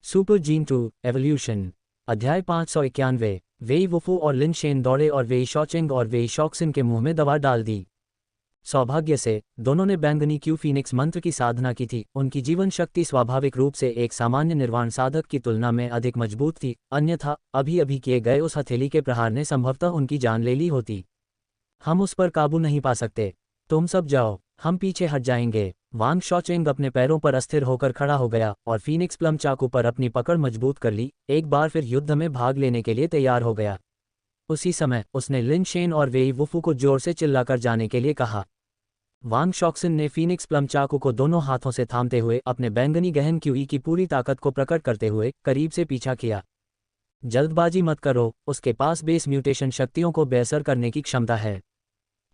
Super gene 2 evolution. अध्याय 591। वेई वुफू और लिन शेन दौड़े और वेई शॉचिंग और वेई शॉक्सिन के मुंह में दवा डाल दी। सौभाग्य से दोनों ने बैंगनी क्यू फीनिक्स मंत्र की साधना की थी। उनकी जीवन शक्ति स्वाभाविक रूप से एक सामान्य निर्वाण साधक की तुलना में अधिक मजबूत थी, अन्यथा अभी अभी किए गए उस हथेली के प्रहार ने संभवतः उनकी जान ले ली होती। हम उस पर काबू नहीं पा सकते। तुम सब जाओ, हम पीछे हट जाएंगे। वांग शॉचिंग अपने पैरों पर अस्थिर होकर खड़ा हो गया और फीनिक्स प्लम चाकू पर अपनी पकड़ मजबूत कर ली, एक बार फिर युद्ध में भाग लेने के लिए तैयार हो गया। उसी समय उसने लिन शेन और वेई वुफू को जोर से चिल्लाकर जाने के लिए कहा। वांग शॉक्सिन ने फीनिक्स प्लम चाकू को दोनों हाथों से थामते हुए अपने बैंगनी गहन क्यूई की पूरी ताकत को प्रकट करते हुए करीब से पीछा किया। जल्दबाजी मत करो, उसके पास बेस म्यूटेशन शक्तियों को बेअसर करने की क्षमता है।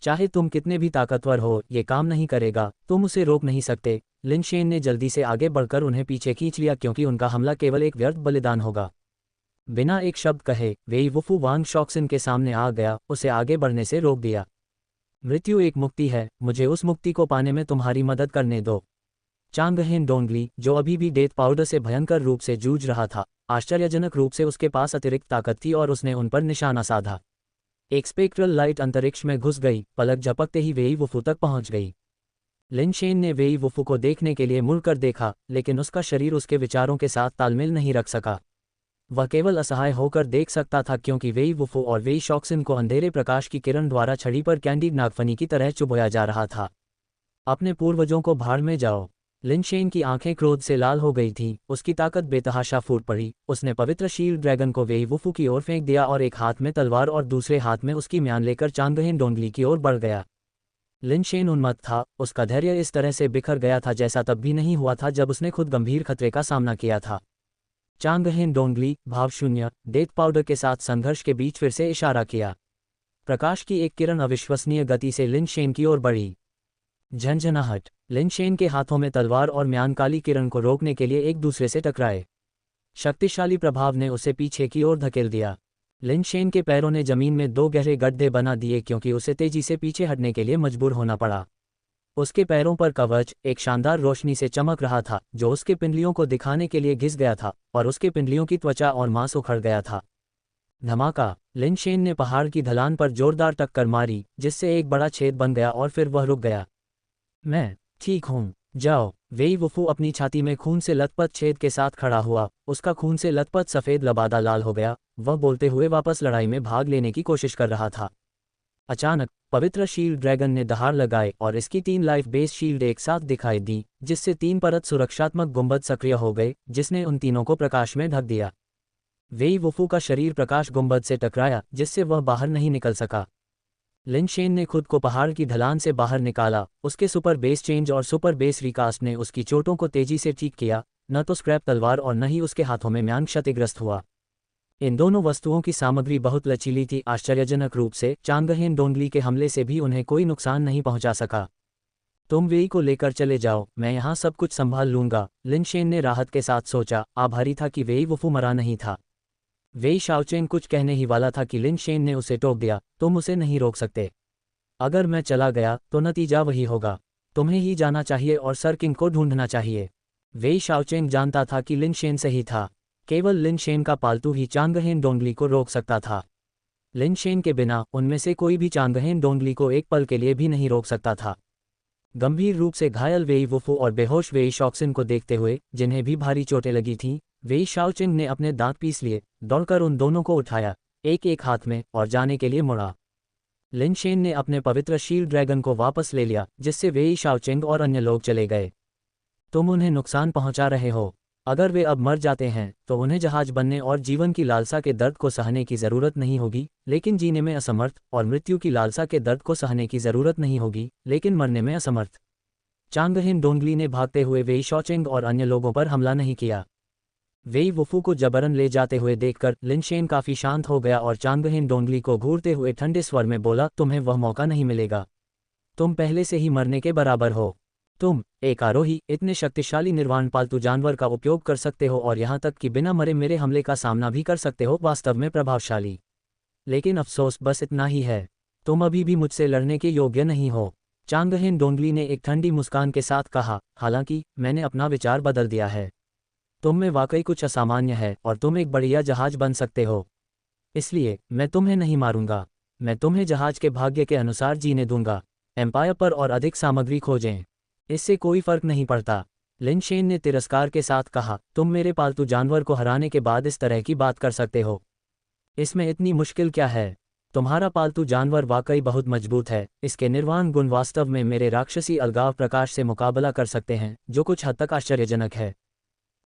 चाहे तुम कितने भी ताकतवर हो, ये काम नहीं करेगा, तुम उसे रोक नहीं सकते। लिन शेन ने जल्दी से आगे बढ़कर उन्हें पीछे खींच लिया, क्योंकि उनका हमला केवल एक व्यर्थ बलिदान होगा। बिना एक शब्द कहे वेई वुफू वांग शॉक्सिन के सामने आ गया, उसे आगे बढ़ने से रोक दिया। मृत्यु एक मुक्ति है, मुझे उस मुक्ति को पाने में तुम्हारी मदद करने दो। चांगहेन डोंगली, जो अभी भी डेथ पाउडर से भयंकर रूप से जूझ रहा था, आश्चर्यजनक रूप से उसके पास अतिरिक्त ताकत थी और उसने उन पर निशाना साधा। एक स्पेक्ट्रल लाइट अंतरिक्ष में घुस गई, पलक झपकते ही वेई वुफू तक पहुंच गई। लिन शेन ने वेई वुफू को देखने के लिए मुड़कर देखा, लेकिन उसका शरीर उसके विचारों के साथ तालमेल नहीं रख सका। वह केवल असहाय होकर देख सकता था, क्योंकि वेई वुफू और वेई शॉक्सिन को अंधेरे प्रकाश की किरण द्वारा छड़ी पर कैंडीड नागफनी की तरह चुभोया जा रहा था। अपने पूर्वजों को भाड़ में जाओ। लिन शेन की आंखें क्रोध से लाल हो गई थीं, उसकी ताकत बेतहाशा फूट पड़ी। उसने पवित्र शील्ड ड्रैगन को वेई वुफू की ओर फेंक दिया और एक हाथ में तलवार और दूसरे हाथ में उसकी म्यान लेकर चांगहेन डोंगली की ओर बढ़ गया। लिन शेन उन्मत्त था, उसका धैर्य इस तरह से बिखर गया था जैसा तब भी नहीं हुआ था जब उसने खुद गंभीर खतरे का सामना किया था। चांगहेन डोंगली भावशून्य डेथ पाउडर के साथ संघर्ष के बीच फिर से इशारा किया। प्रकाश की एक किरण अविश्वसनीय गति से लिन शेन की ओर बढ़ी। झंझनाहट। लिन शेन के हाथों में तलवार और म्यान काली किरण को रोकने के लिए एक दूसरे से टकराए। शक्तिशाली प्रभाव ने उसे पीछे की ओर धकेल दिया। लिन शेन के पैरों ने जमीन में दो गहरे गड्ढे बना दिए, क्योंकि उसे तेजी से पीछे हटने के लिए मजबूर होना पड़ा। उसके पैरों पर कवच एक शानदार रोशनी से चमक रहा था, जो उसके पिंडलियों को दिखाने के लिए घिस गया था, और उसके पिंडलियों की त्वचा और मांस उखड़ गया था। धमाका। लिन शेन ने पहाड़ की ढलान पर जोरदार टक्कर मारी, जिससे एक बड़ा छेद बन गया और फिर वह रुक गया। मैं ठीक हूँ, जाओ। वेई वुफू अपनी छाती में खून से लथपथ छेद के साथ खड़ा हुआ, उसका खून से लथपथ सफ़ेद लबादा लाल हो गया। वह बोलते हुए वापस लड़ाई में भाग लेने की कोशिश कर रहा था। अचानक पवित्र शील्ड ड्रैगन ने दहाड़ लगाए और इसकी 3 लाइफ बेस शील्ड एक साथ दिखाई दी, जिससे 3 परत सुरक्षात्मक गुंबद सक्रिय हो गए, जिसने उन तीनों को प्रकाश में ढक दिया। वेई वुफू का शरीर प्रकाश गुंबद से टकराया, जिससे वह बाहर नहीं निकल सका। लिन शेन ने खुद को पहाड़ की ढलान से बाहर निकाला। उसके सुपर बेस चेंज और सुपर बेस रिकास्ट ने उसकी चोटों को तेजी से ठीक किया। न तो स्क्रैप तलवार और न ही उसके हाथों में म्यान क्षतिग्रस्त हुआ। इन दोनों वस्तुओं की सामग्री बहुत लचीली थी। आश्चर्यजनक रूप से चांगहेन डोंगली के हमले से भी उन्हें कोई नुकसान नहीं पहुंचा सका। तुम वेई को लेकर चले जाओ, मैं यहाँ सब कुछ संभाल लूंगा, लिन शेन ने राहत के साथ सोचा। आभारी था कि वेई वुफू मरा नहीं था। वेई शाओचेंग कुछ कहने ही वाला था कि लिन शेन ने उसे टोक दिया। तुम उसे नहीं रोक सकते। अगर मैं चला गया तो नतीजा वही होगा। तुम्हें ही जाना चाहिए और सर किंग को ढूंढना चाहिए। वेई शाओचेंग जानता था कि लिन शेन सही था। केवल लिन शेन का पालतू ही चांगहेन डोंगली को रोक सकता था। लिन शेन के बिना उनमें से कोई भी चांगहेन डोंगली को एक पल के लिए भी नहीं रोक सकता था। गंभीर रूप से घायल वेई वुफू और बेहोश वेई शॉक्सिन को देखते हुए, जिन्हें भी भारी चोटें लगी थीं, वेई शाओचेंग ने अपने दांत पीस लिए, दौड़कर उन दोनों को उठाया, एक एक हाथ में, और जाने के लिए मुड़ा। लिन शेन ने अपने पवित्र शील्ड ड्रैगन को वापस ले लिया, जिससे वेई शाओचेंग और अन्य लोग चले गए। तुम उन्हें नुकसान पहुंचा रहे हो। अगर वे अब मर जाते हैं तो उन्हें जहाज बनने और जीवन की लालसा के दर्द को सहने की ज़रूरत नहीं होगी, लेकिन जीने में असमर्थ, और मृत्यु की लालसा के दर्द को सहने की ज़रूरत नहीं होगी, लेकिन मरने में असमर्थ। चांगहेन डोंगली ने भागते हुए वेई शॉचिंग और अन्य लोगों पर हमला नहीं किया। वेई वुफू को जबरन ले जाते हुए देखकर लिन शेन काफ़ी शांत हो गया और चांगहेन डोंगली को घूरते हुए ठंडे स्वर में बोला, तुम्हें वह मौका नहीं मिलेगा। तुम पहले से ही मरने के बराबर हो। तुम एक आरोही इतने शक्तिशाली निर्वाण पालतू जानवर का उपयोग कर सकते हो, और यहाँ तक कि बिना मरे मेरे हमले का सामना भी कर सकते हो, वास्तव में प्रभावशाली। लेकिन अफसोस बस इतना ही है, तुम अभी भी मुझसे लड़ने के योग्य नहीं हो। चांगहेन डोंगली ने एक ठंडी मुस्कान के साथ कहा, हालांकि मैंने अपना विचार बदल दिया है। तुम में वाकई कुछ असामान्य है और तुम एक बढ़िया जहाज बन सकते हो। इसलिए मैं तुम्हें नहीं मारूंगा। मैं तुम्हें जहाज के भाग्य के अनुसार जीने दूंगा। एम्पायर पर और अधिक सामग्री खोजें। इससे कोई फर्क नहीं पड़ता। लिन शेन ने तिरस्कार के साथ कहा, तुम मेरे पालतू जानवर को हराने के बाद इस तरह की बात कर सकते हो। इसमें इतनी मुश्किल क्या है? तुम्हारा पालतू जानवर वाकई बहुत मजबूत है। इसके निर्वाण गुण वास्तव में मेरे राक्षसी अलगाव प्रकाश से मुकाबला कर सकते हैं, जो कुछ हद तक आश्चर्यजनक है।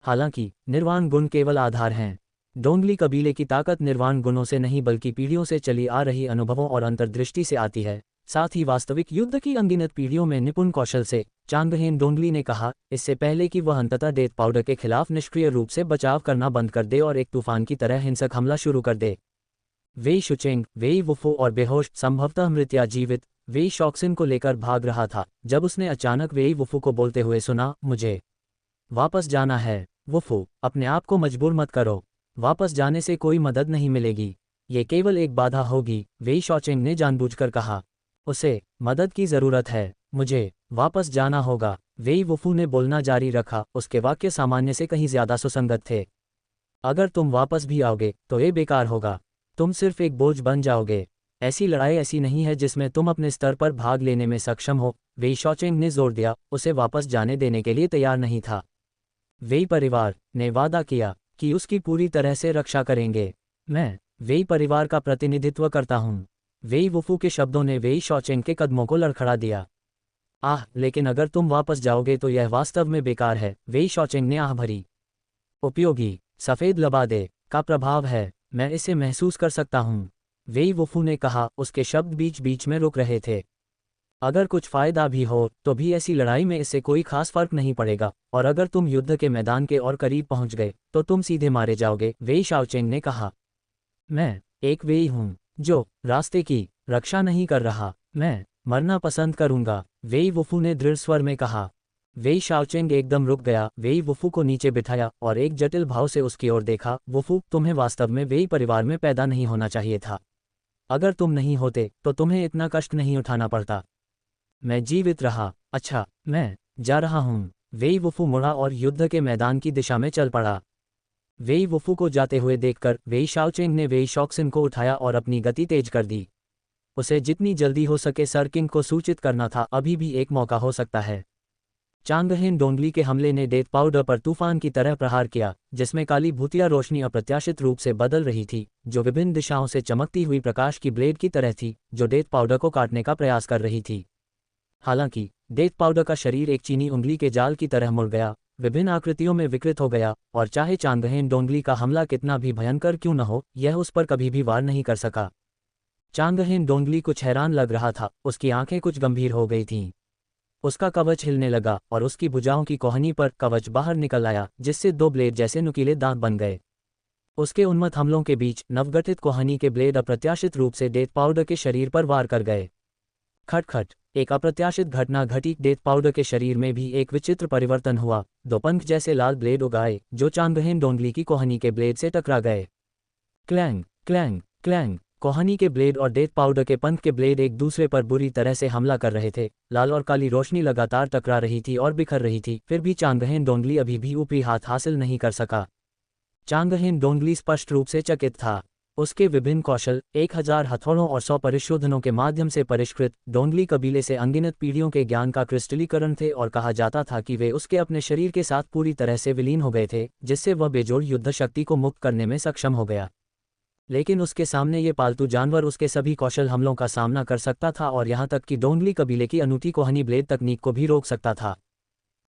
हालांकि निर्वाण गुण केवल आधार हैं। डोंगली कबीले की ताकत निर्वाण गुणों से नहीं बल्कि पीढ़ियों से चली आ रही अनुभवों और अंतर्दृष्टि से आती है, साथ ही वास्तविक युद्ध की अनगिनत पीढ़ियों में निपुण कौशल से। चांगहेन डोंगली ने कहा, इससे पहले कि वह अंततः डेथ पाउडर के खिलाफ निष्क्रिय रूप से बचाव करना बंद कर दे और एक तूफान की तरह हिंसक हमला शुरू कर दे। वेई शुचेंग, वेई वुफू और बेहोश, संभवतः मृत या जीवित, वेई शॉक्सिन को लेकर भाग रहा था जब उसने अचानक वेई वुफू को बोलते हुए सुना, मुझे वापस जाना है। वुफू, अपने आप को मजबूर मत करो। वापस जाने से कोई मदद नहीं मिलेगी। ये केवल एक बाधा होगी, वेई शॉचेंग ने जानबूझकर कहा। उसे मदद की जरूरत है। मुझे वापस जाना होगा। वेई वुफू ने बोलना जारी रखा। उसके वाक्य सामान्य से कहीं ज्यादा सुसंगत थे। अगर तुम वापस भी आओगे तो ये बेकार होगा। तुम सिर्फ एक बोझ बन जाओगे। ऐसी लड़ाई ऐसी नहीं है जिसमें तुम अपने स्तर पर भाग लेने में सक्षम हो। वेई शॉचेंग ने जोर दिया, उसे वापस जाने देने के लिए तैयार नहीं था। वेई परिवार ने वादा किया कि उसकी पूरी तरह से रक्षा करेंगे। मैं वेई परिवार का प्रतिनिधित्व करता हूँ। वेई वुफू के शब्दों ने वेई शॉचेंग के कदमों को लड़खड़ा दिया। आह, लेकिन अगर तुम वापस जाओगे तो यह वास्तव में बेकार है, वेई शॉचेंग ने आह भरी। उपयोगी सफेद लबादे का प्रभाव है। मैं इसे महसूस कर सकता हूँ, वेई वुफू ने कहा। उसके शब्द बीच बीच में रुक रहे थे। अगर कुछ फायदा भी हो तो भी ऐसी लड़ाई में इससे कोई खास फर्क नहीं पड़ेगा, और अगर तुम युद्ध के मैदान के और करीब पहुंच गए तो तुम सीधे मारे जाओगे, वेई शाओचेंग ने कहा। मैं एक वेई हूँ जो रास्ते की रक्षा नहीं कर रहा। मैं मरना पसंद करूंगा, वेई वुफू ने दृढ़ स्वर में कहा। वेई शाओचेंग एकदम रुक गया। वेई वुफू को नीचे बिठाया और एक जटिल भाव से उसकी ओर देखा। वुफू, तुम्हें वास्तव में वेई परिवार में पैदा नहीं होना चाहिए था। अगर तुम नहीं होते तो तुम्हें इतना कष्ट नहीं उठाना पड़ता। मैं जीवित रहा। अच्छा, मैं जा रहा हूँ। वेई वुफू मुड़ा और युद्ध के मैदान की दिशा में चल पड़ा। वेई वुफू को जाते हुए देखकर वेई शाओचेंग ने वेई शॉक्सिन को उठाया और अपनी गति तेज कर दी। उसे जितनी जल्दी हो सके सर किंग को सूचित करना था। अभी भी एक मौका हो सकता है। चांगहेन डोंगली के हमले ने डेथ पाउडर पर तूफान की तरह प्रहार किया, जिसमें काली भूतिया रोशनी अप्रत्याशित रूप से बदल रही थी, जो विभिन्न दिशाओं से चमकती हुई प्रकाश की ब्लेड की तरह थी, जो डेथ पाउडर को काटने का प्रयास कर रही थी। हालांकि डेथ पाउडर का शरीर एक चीनी उंगली के जाल की तरह मुड़ गया, विभिन्न आकृतियों में विकृत हो गया, और चाहे चांगहेन डोंगली का हमला कितना भी भयंकर क्यों न हो, यह उस पर कभी भी वार नहीं कर सका। चांगहेन डोंगली कुछ हैरान लग रहा था। उसकी आंखें कुछ गंभीर हो गई थीं। उसका कवच हिलने लगा और उसकी भुजाओं की कोहनी पर कवच बाहर निकल आया, जिससे दो ब्लेड जैसे नुकीले दांत बन गए। उसके उन्मत्त हमलों के बीच नवगठित कोहनी के ब्लेड अप्रत्याशित रूप से डेथ पाउडर के शरीर पर वार कर गए। खटखट, एक अप्रत्याशित घटना घटी। डेथ पाउडर के शरीर में भी एक विचित्र परिवर्तन हुआ। दो पंख जैसे लाल ब्लेड उगाए, जो चांगहेन डोंगली की कोहनी के ब्लेड से टकरा गए। क्लैंग क्लैंग क्लैंग, कोहनी के ब्लेड और डेथ पाउडर के पंख के ब्लेड एक दूसरे पर बुरी तरह से हमला कर रहे थे। लाल और काली रोशनी लगातार टकरा रही थी और बिखर रही थी। फिर भी चांगहेन डोंगली अभी भी ऊपरी हाथ हासिल नहीं कर सका। चांगहेन डोंगली स्पष्ट रूप से चकित था। उसके विभिन्न कौशल, 1000 हथौड़ों और 100 परिशोधनों के माध्यम से परिष्कृत डोंगली कबीले से अनगिनत पीढ़ियों के ज्ञान का क्रिस्टलीकरण थे, और कहा जाता था कि वे उसके अपने शरीर के साथ पूरी तरह से विलीन हो गए थे, जिससे वह बेजोड़ युद्ध शक्ति को मुक्त करने में सक्षम हो गया। लेकिन उसके सामने ये पालतू जानवर उसके सभी कौशल हमलों का सामना कर सकता था, और यहाँ तक कि डोंगली कबीले की अनूठी कोहनी ब्लेड तकनीक को भी रोक सकता था।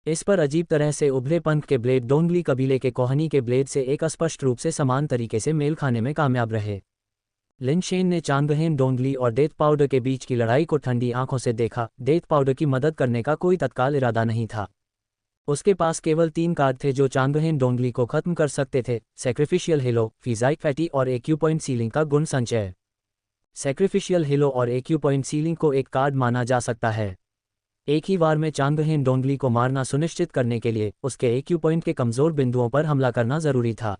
इस पर अजीब तरह से उभरे पंख के ब्लेड डोंगली कबीले के कोहनी के ब्लेड से एक अस्पष्ट रूप से समान तरीके से मेल खाने में कामयाब रहे। लिन शेन ने चांगहेन डोंगली और डेथ पाउडर के बीच की लड़ाई को ठंडी आंखों से देखा। डेथ पाउडर की मदद करने का कोई तत्काल इरादा नहीं था। उसके पास केवल 3 कार्ड थे जो चांगहेन डोंगली को खत्म कर सकते थे: सैक्रिफिशियल हेलो, फिजाइक फैटी और एक्यू पॉइंट सीलिंग का गुण संचय। सैक्रिफिशियल हेलो और एक्यू पॉइंट सीलिंग को एक कार्ड माना जा सकता है। एक ही बार में चांगहेन डोंगली को मारना सुनिश्चित करने के लिए उसके एक्यू पॉइंट के कमजोर बिंदुओं पर हमला करना जरूरी था।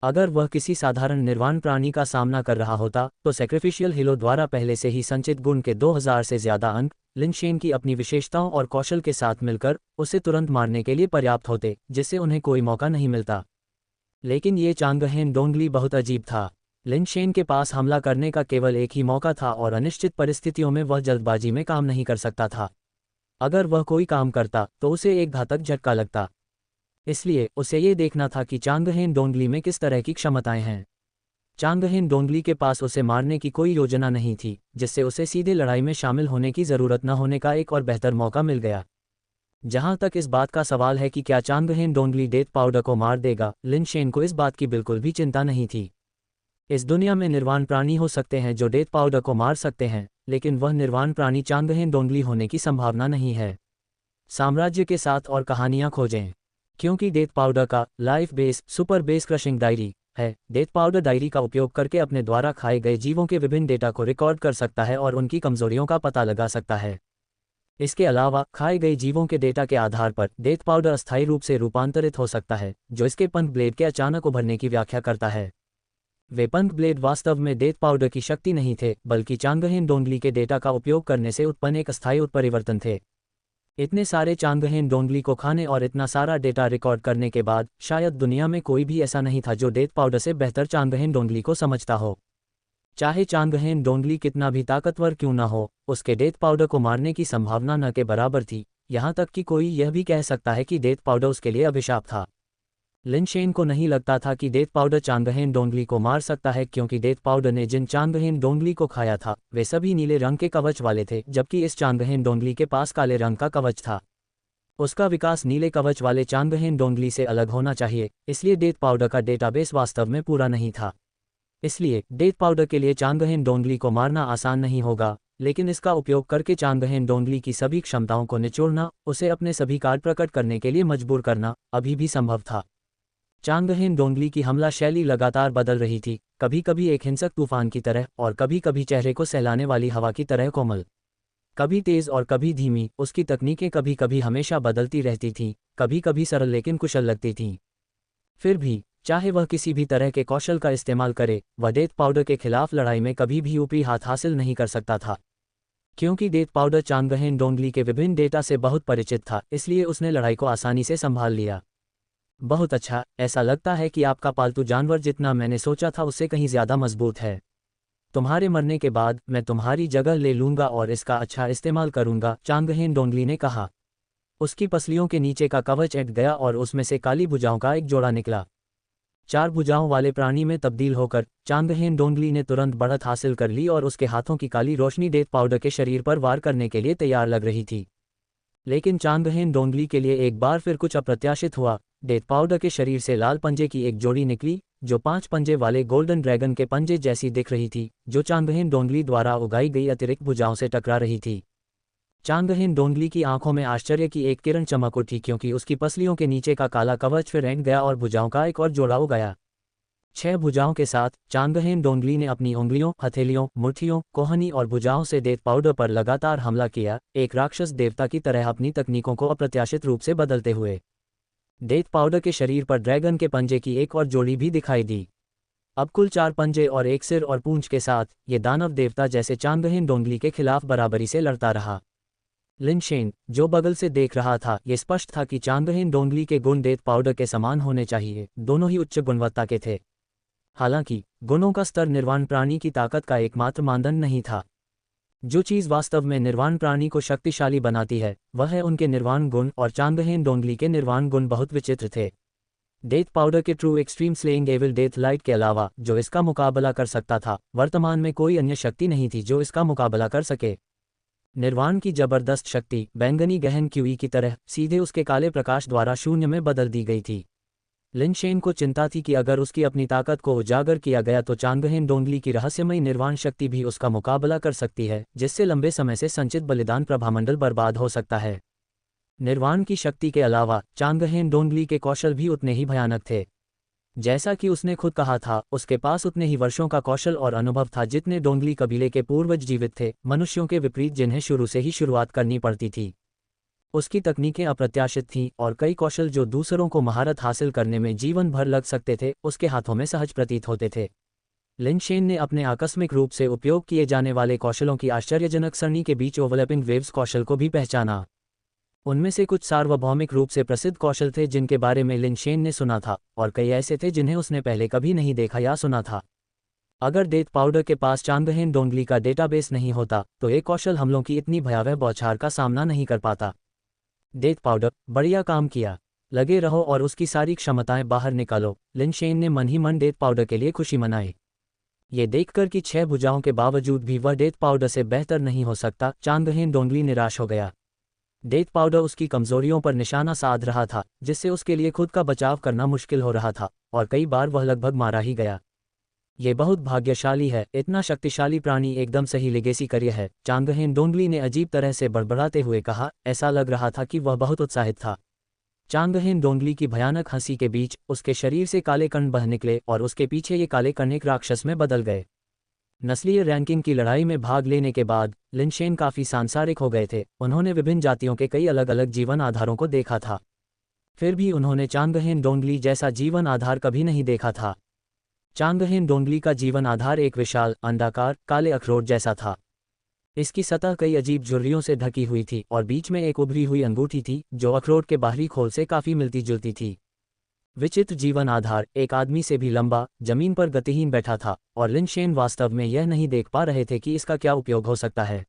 अगर वह किसी साधारण निर्वाण प्राणी का सामना कर रहा होता तो सैक्रिफिशियल हीलो द्वारा पहले से ही संचित गुण के 2000 से ज्यादा अंक लिन शेन की अपनी विशेषताओं और कौशल के साथ मिलकर उसे तुरंत मारने के लिए पर्याप्त होते, जिससे उन्हें कोई मौका नहीं मिलता। लेकिन ये चांगहेन डोंगली बहुत अजीब था। लिन शेन के पास हमला करने का केवल एक ही मौका था और अनिश्चित परिस्थितियों में वह जल्दबाजी में काम नहीं कर सकता था। अगर वह कोई काम करता तो उसे एक घातक झटका लगता। इसलिए उसे ये देखना था कि चांगहेन डोंगली में किस तरह की क्षमताएं हैं। चांगहेन डोंगली के पास उसे मारने की कोई योजना नहीं थी, जिससे उसे सीधे लड़ाई में शामिल होने की ज़रूरत न होने का एक और बेहतर मौका मिल गया। जहां तक इस बात का सवाल है कि क्या चांगहेन डोंगली डेथ पाउडर को मार देगा, लिन शेन को इस बात की बिल्कुल भी चिंता नहीं थी। इस दुनिया में निर्वाण प्राणी हो सकते हैं जो डेथ पाउडर को मार सकते हैं, लेकिन वह निर्वाण प्राणी चांगहेन डोंगली होने की संभावना नहीं है। साम्राज्य के साथ और कहानियां खोजें। क्योंकि डेथ पाउडर का life base super base crushing diary है, डेथ पाउडर डायरी का उपयोग करके अपने द्वारा खाए गए जीवों के विभिन्न डेटा को रिकॉर्ड कर सकता है और उनकी कमजोरियों का पता लगा सकता है। इसके अलावा खाए गए जीवों के डेटा के आधार पर डेथ पाउडर अस्थायी रूप से रूपांतरित हो सकता है, जो इसके पंख ब्लेड के अचानक उभरने की व्याख्या करता है। वे पंख ब्लेड वास्तव में डेथ पाउडर की शक्ति नहीं थे, बल्कि चांगहेन डोंगली के डेटा का उपयोग करने से उत्पन्न एक अस्थायी उत्परिवर्तन थे। इतने सारे चांगहेन डोंगली को खाने और इतना सारा डेटा रिकॉर्ड करने के बाद शायद दुनिया में कोई भी ऐसा नहीं था जो डेथ पाउडर से बेहतर चांगहेन डोंगली को समझता हो। चाहे चांगहेन डोंगली कितना भी ताकतवर क्यों ना हो, उसके डेथ पाउडर को मारने की संभावना न के बराबर थी। यहाँ तक कि कोई यह भी कह सकता है कि डेथ पाउडर उसके लिए अभिशाप था। लिन शेन को नहीं लगता था कि डेथ पाउडर चांगहेन डोंगली को मार सकता है, क्योंकि डेथ पाउडर ने जिन चांगहेन डोंगली को खाया था वे सभी नीले रंग के कवच वाले थे, जबकि इस चांगहेन डोंगली के पास काले रंग का कवच था। उसका विकास नीले कवच वाले चांगहेन डोंगली से अलग होना चाहिए, इसलिए डेथ पाउडर का डेटाबेस वास्तव में पूरा नहीं था। इसलिए डेथ पाउडर के लिए चांगहेन डोंगली को मारना आसान नहीं होगा, लेकिन इसका उपयोग करके चांगहेन डोंगली की सभी क्षमताओं को निचोड़ना, उसे अपने सभी कार्ड प्रकट करने के लिए मजबूर करना अभी भी संभव था। चांगहेन डोंगली की हमला शैली लगातार बदल रही थी, कभी कभी एक हिंसक तूफान की तरह और कभी कभी चेहरे को सहलाने वाली हवा की तरह कोमल। कभी तेज और कभी धीमी, उसकी तकनीकें कभी कभी हमेशा बदलती रहती थीं, कभी कभी सरल लेकिन कुशल लगती थीं। फिर भी चाहे वह किसी भी तरह के कौशल का इस्तेमाल करे, वह डेथ पाउडर के खिलाफ लड़ाई में कभी भी ऊपरी हाथ हासिल नहीं कर सकता था। क्योंकि डेथ पाउडर चांगहेन डोंगली के विभिन्न डेटा से बहुत परिचित था, इसलिए उसने लड़ाई को आसानी से संभाल लिया। बहुत अच्छा, ऐसा लगता है कि आपका पालतू जानवर जितना मैंने सोचा था उससे कहीं ज्यादा मजबूत है। तुम्हारे मरने के बाद मैं तुम्हारी जगह ले लूंगा और इसका अच्छा इस्तेमाल करूंगा, चांगहेन डोंगली ने कहा। उसकी पसलियों के नीचे का कवच हट गया और उसमें से काली भुजाओं का एक जोड़ा निकला। 4 भुजाओं वाले प्राणी में तब्दील होकर चांगहेन डोंगली ने तुरंत बढ़त हासिल कर ली और उसके हाथों की काली रोशनी डेथ पाउडर के शरीर पर वार करने के लिए तैयार लग रही थी। लेकिन चांगहेन डोंगली के लिए एक बार फिर कुछ अप्रत्याशित हुआ। डेथ पाउडर के शरीर से लाल पंजे की एक जोड़ी निकली, जो 5 पंजे वाले गोल्डन ड्रैगन के पंजे जैसी दिख रही थी, जो चांगहेन डोंगली द्वारा उगाई गई अतिरिक्त भुजाओं से टकरा रही थी। चांगहेन डोंगली की आंखों में आश्चर्य की एक किरण चमक उठी, क्योंकि उसकी पसलियों के नीचे का काला कवच फिर हट गया और भुजाओं का एक और जोड़ा उगाया। 6 भुजाओं के साथ चांगहेन डोंगली ने अपनी उंगलियों, हथेलियों, मुट्ठियों, कोहनी और भुजाओं से डेथ पाउडर पर लगातार हमला किया, एक राक्षस देवता की तरह अपनी तकनीकों को अप्रत्याशित रूप से बदलते हुए। डेथ पाउडर के शरीर पर ड्रैगन के पंजे की एक और जोड़ी भी दिखाई दी। अब कुल 4 पंजे और एक सिर और पूंछ के साथ ये दानव देवता जैसे चांगहेन डोंगली के खिलाफ बराबरी से लड़ता रहा। लिन शेन, जो बगल से देख रहा था, ये स्पष्ट था कि चांगहेन डोंगली के गुण डेथ पाउडर के समान होने चाहिए, दोनों ही उच्च गुणवत्ता के थे। हालांकि गुणों का स्तर निर्वाण प्राणी की ताकत का एकमात्र मानदंड नहीं था। जो चीज़ वास्तव में निर्वाण प्राणी को शक्तिशाली बनाती है वह है उनके निर्वाण गुण, और चांगहेन डोंगली के निर्वाण गुण बहुत विचित्र थे। डेथ पाउडर के true extreme slaying evil death light के अलावा जो इसका मुकाबला कर सकता था, वर्तमान में कोई अन्य शक्ति नहीं थी जो इसका मुकाबला कर सके। निर्वाण की जबरदस्त शक्ति बैंगनी गहन क्यूई की तरह सीधे उसके काले प्रकाश द्वारा शून्य में बदल दी गई थी। लिन शेन को चिंता थी कि अगर उसकी अपनी ताकत को उजागर किया गया तो चांगहेन डोंगली की रहस्यमयी निर्वाण शक्ति भी उसका मुकाबला कर सकती है, जिससे लंबे समय से संचित बलिदान प्रभामंडल बर्बाद हो सकता है। निर्वाण की शक्ति के अलावा चांगहेन डोंगली के कौशल भी उतने ही भयानक थे। जैसा कि उसने खुद कहा था, उसके पास उतने ही वर्षों का कौशल और अनुभव था जितने डोंगली कबीले के पूर्वज जीवित थे, मनुष्यों के विपरीत जिन्हें शुरू से ही शुरुआत करनी पड़ती थी। उसकी तकनीकें अप्रत्याशित थीं और कई कौशल जो दूसरों को महारत हासिल करने में जीवन भर लग सकते थे, उसके हाथों में सहज प्रतीत होते थे। लिन शेन ने अपने आकस्मिक रूप से उपयोग किए जाने वाले कौशलों की आश्चर्यजनक सरणी के बीच ओवरलैपिंग वेव्स कौशल को भी पहचाना। उनमें से कुछ सार्वभौमिक रूप से प्रसिद्ध कौशल थे जिनके बारे में लिन शेन ने सुना था, और कई ऐसे थे जिन्हें उसने पहले कभी नहीं देखा या सुना था। अगर डेथ पाउडर के पास चांगहेन डोंगली का डेटाबेस नहीं होता तो ये कौशल हमलों की इतनी भयावह बौछार का सामना नहीं कर पाता। डेथ पाउडर, बढ़िया काम किया। लगे रहो और उसकी सारी क्षमताएं बाहर निकालो। लिन शेन ने मन ही मन डेथ पाउडर के लिए खुशी मनाई। ये देखकर कि 6 भुजाओं के बावजूद भी वह डेथ पाउडर से बेहतर नहीं हो सकता, चांगहेन डोंगली निराश हो गया। डेथ पाउडर उसकी कमजोरियों पर निशाना साध रहा था, जिससे उसके लिए खुद का बचाव करना मुश्किल हो रहा था, और कई बार वह लगभग मारा ही गया। ये बहुत भाग्यशाली है, इतना शक्तिशाली प्राणी एकदम सही लेगेसी करियर है, चांगहेन डोंगली ने अजीब तरह से बड़बड़ाते हुए कहा। ऐसा लग रहा था कि वह बहुत उत्साहित था। चांगहेन डोंगली की भयानक हंसी के बीच उसके शरीर से काले कण बह निकले और उसके पीछे ये काले कण एक राक्षस में बदल गए। नस्लीय रैंकिंग की लड़ाई में भाग लेने के बाद लिन शेन काफी सांसारिक हो गए थे। उन्होंने विभिन्न जातियों के कई अलग अलग जीवन आधारों को देखा था, फिर भी उन्होंने चांगहेन डोंगली जैसा जीवन आधार कभी नहीं देखा था। चांगहेन डोंगली का जीवन आधार एक विशाल अंडाकार काले अखरोट जैसा था। इसकी सतह कई अजीब झुर्रियों से ढकी हुई थी और बीच में एक उभरी हुई अंगूठी थी जो अखरोट के बाहरी खोल से काफी मिलती जुलती थी। विचित्र जीवन आधार एक आदमी से भी लंबा जमीन पर गतिहीन बैठा था, और लिन शेन वास्तव में यह नहीं देख पा रहे थे कि इसका क्या उपयोग हो सकता है।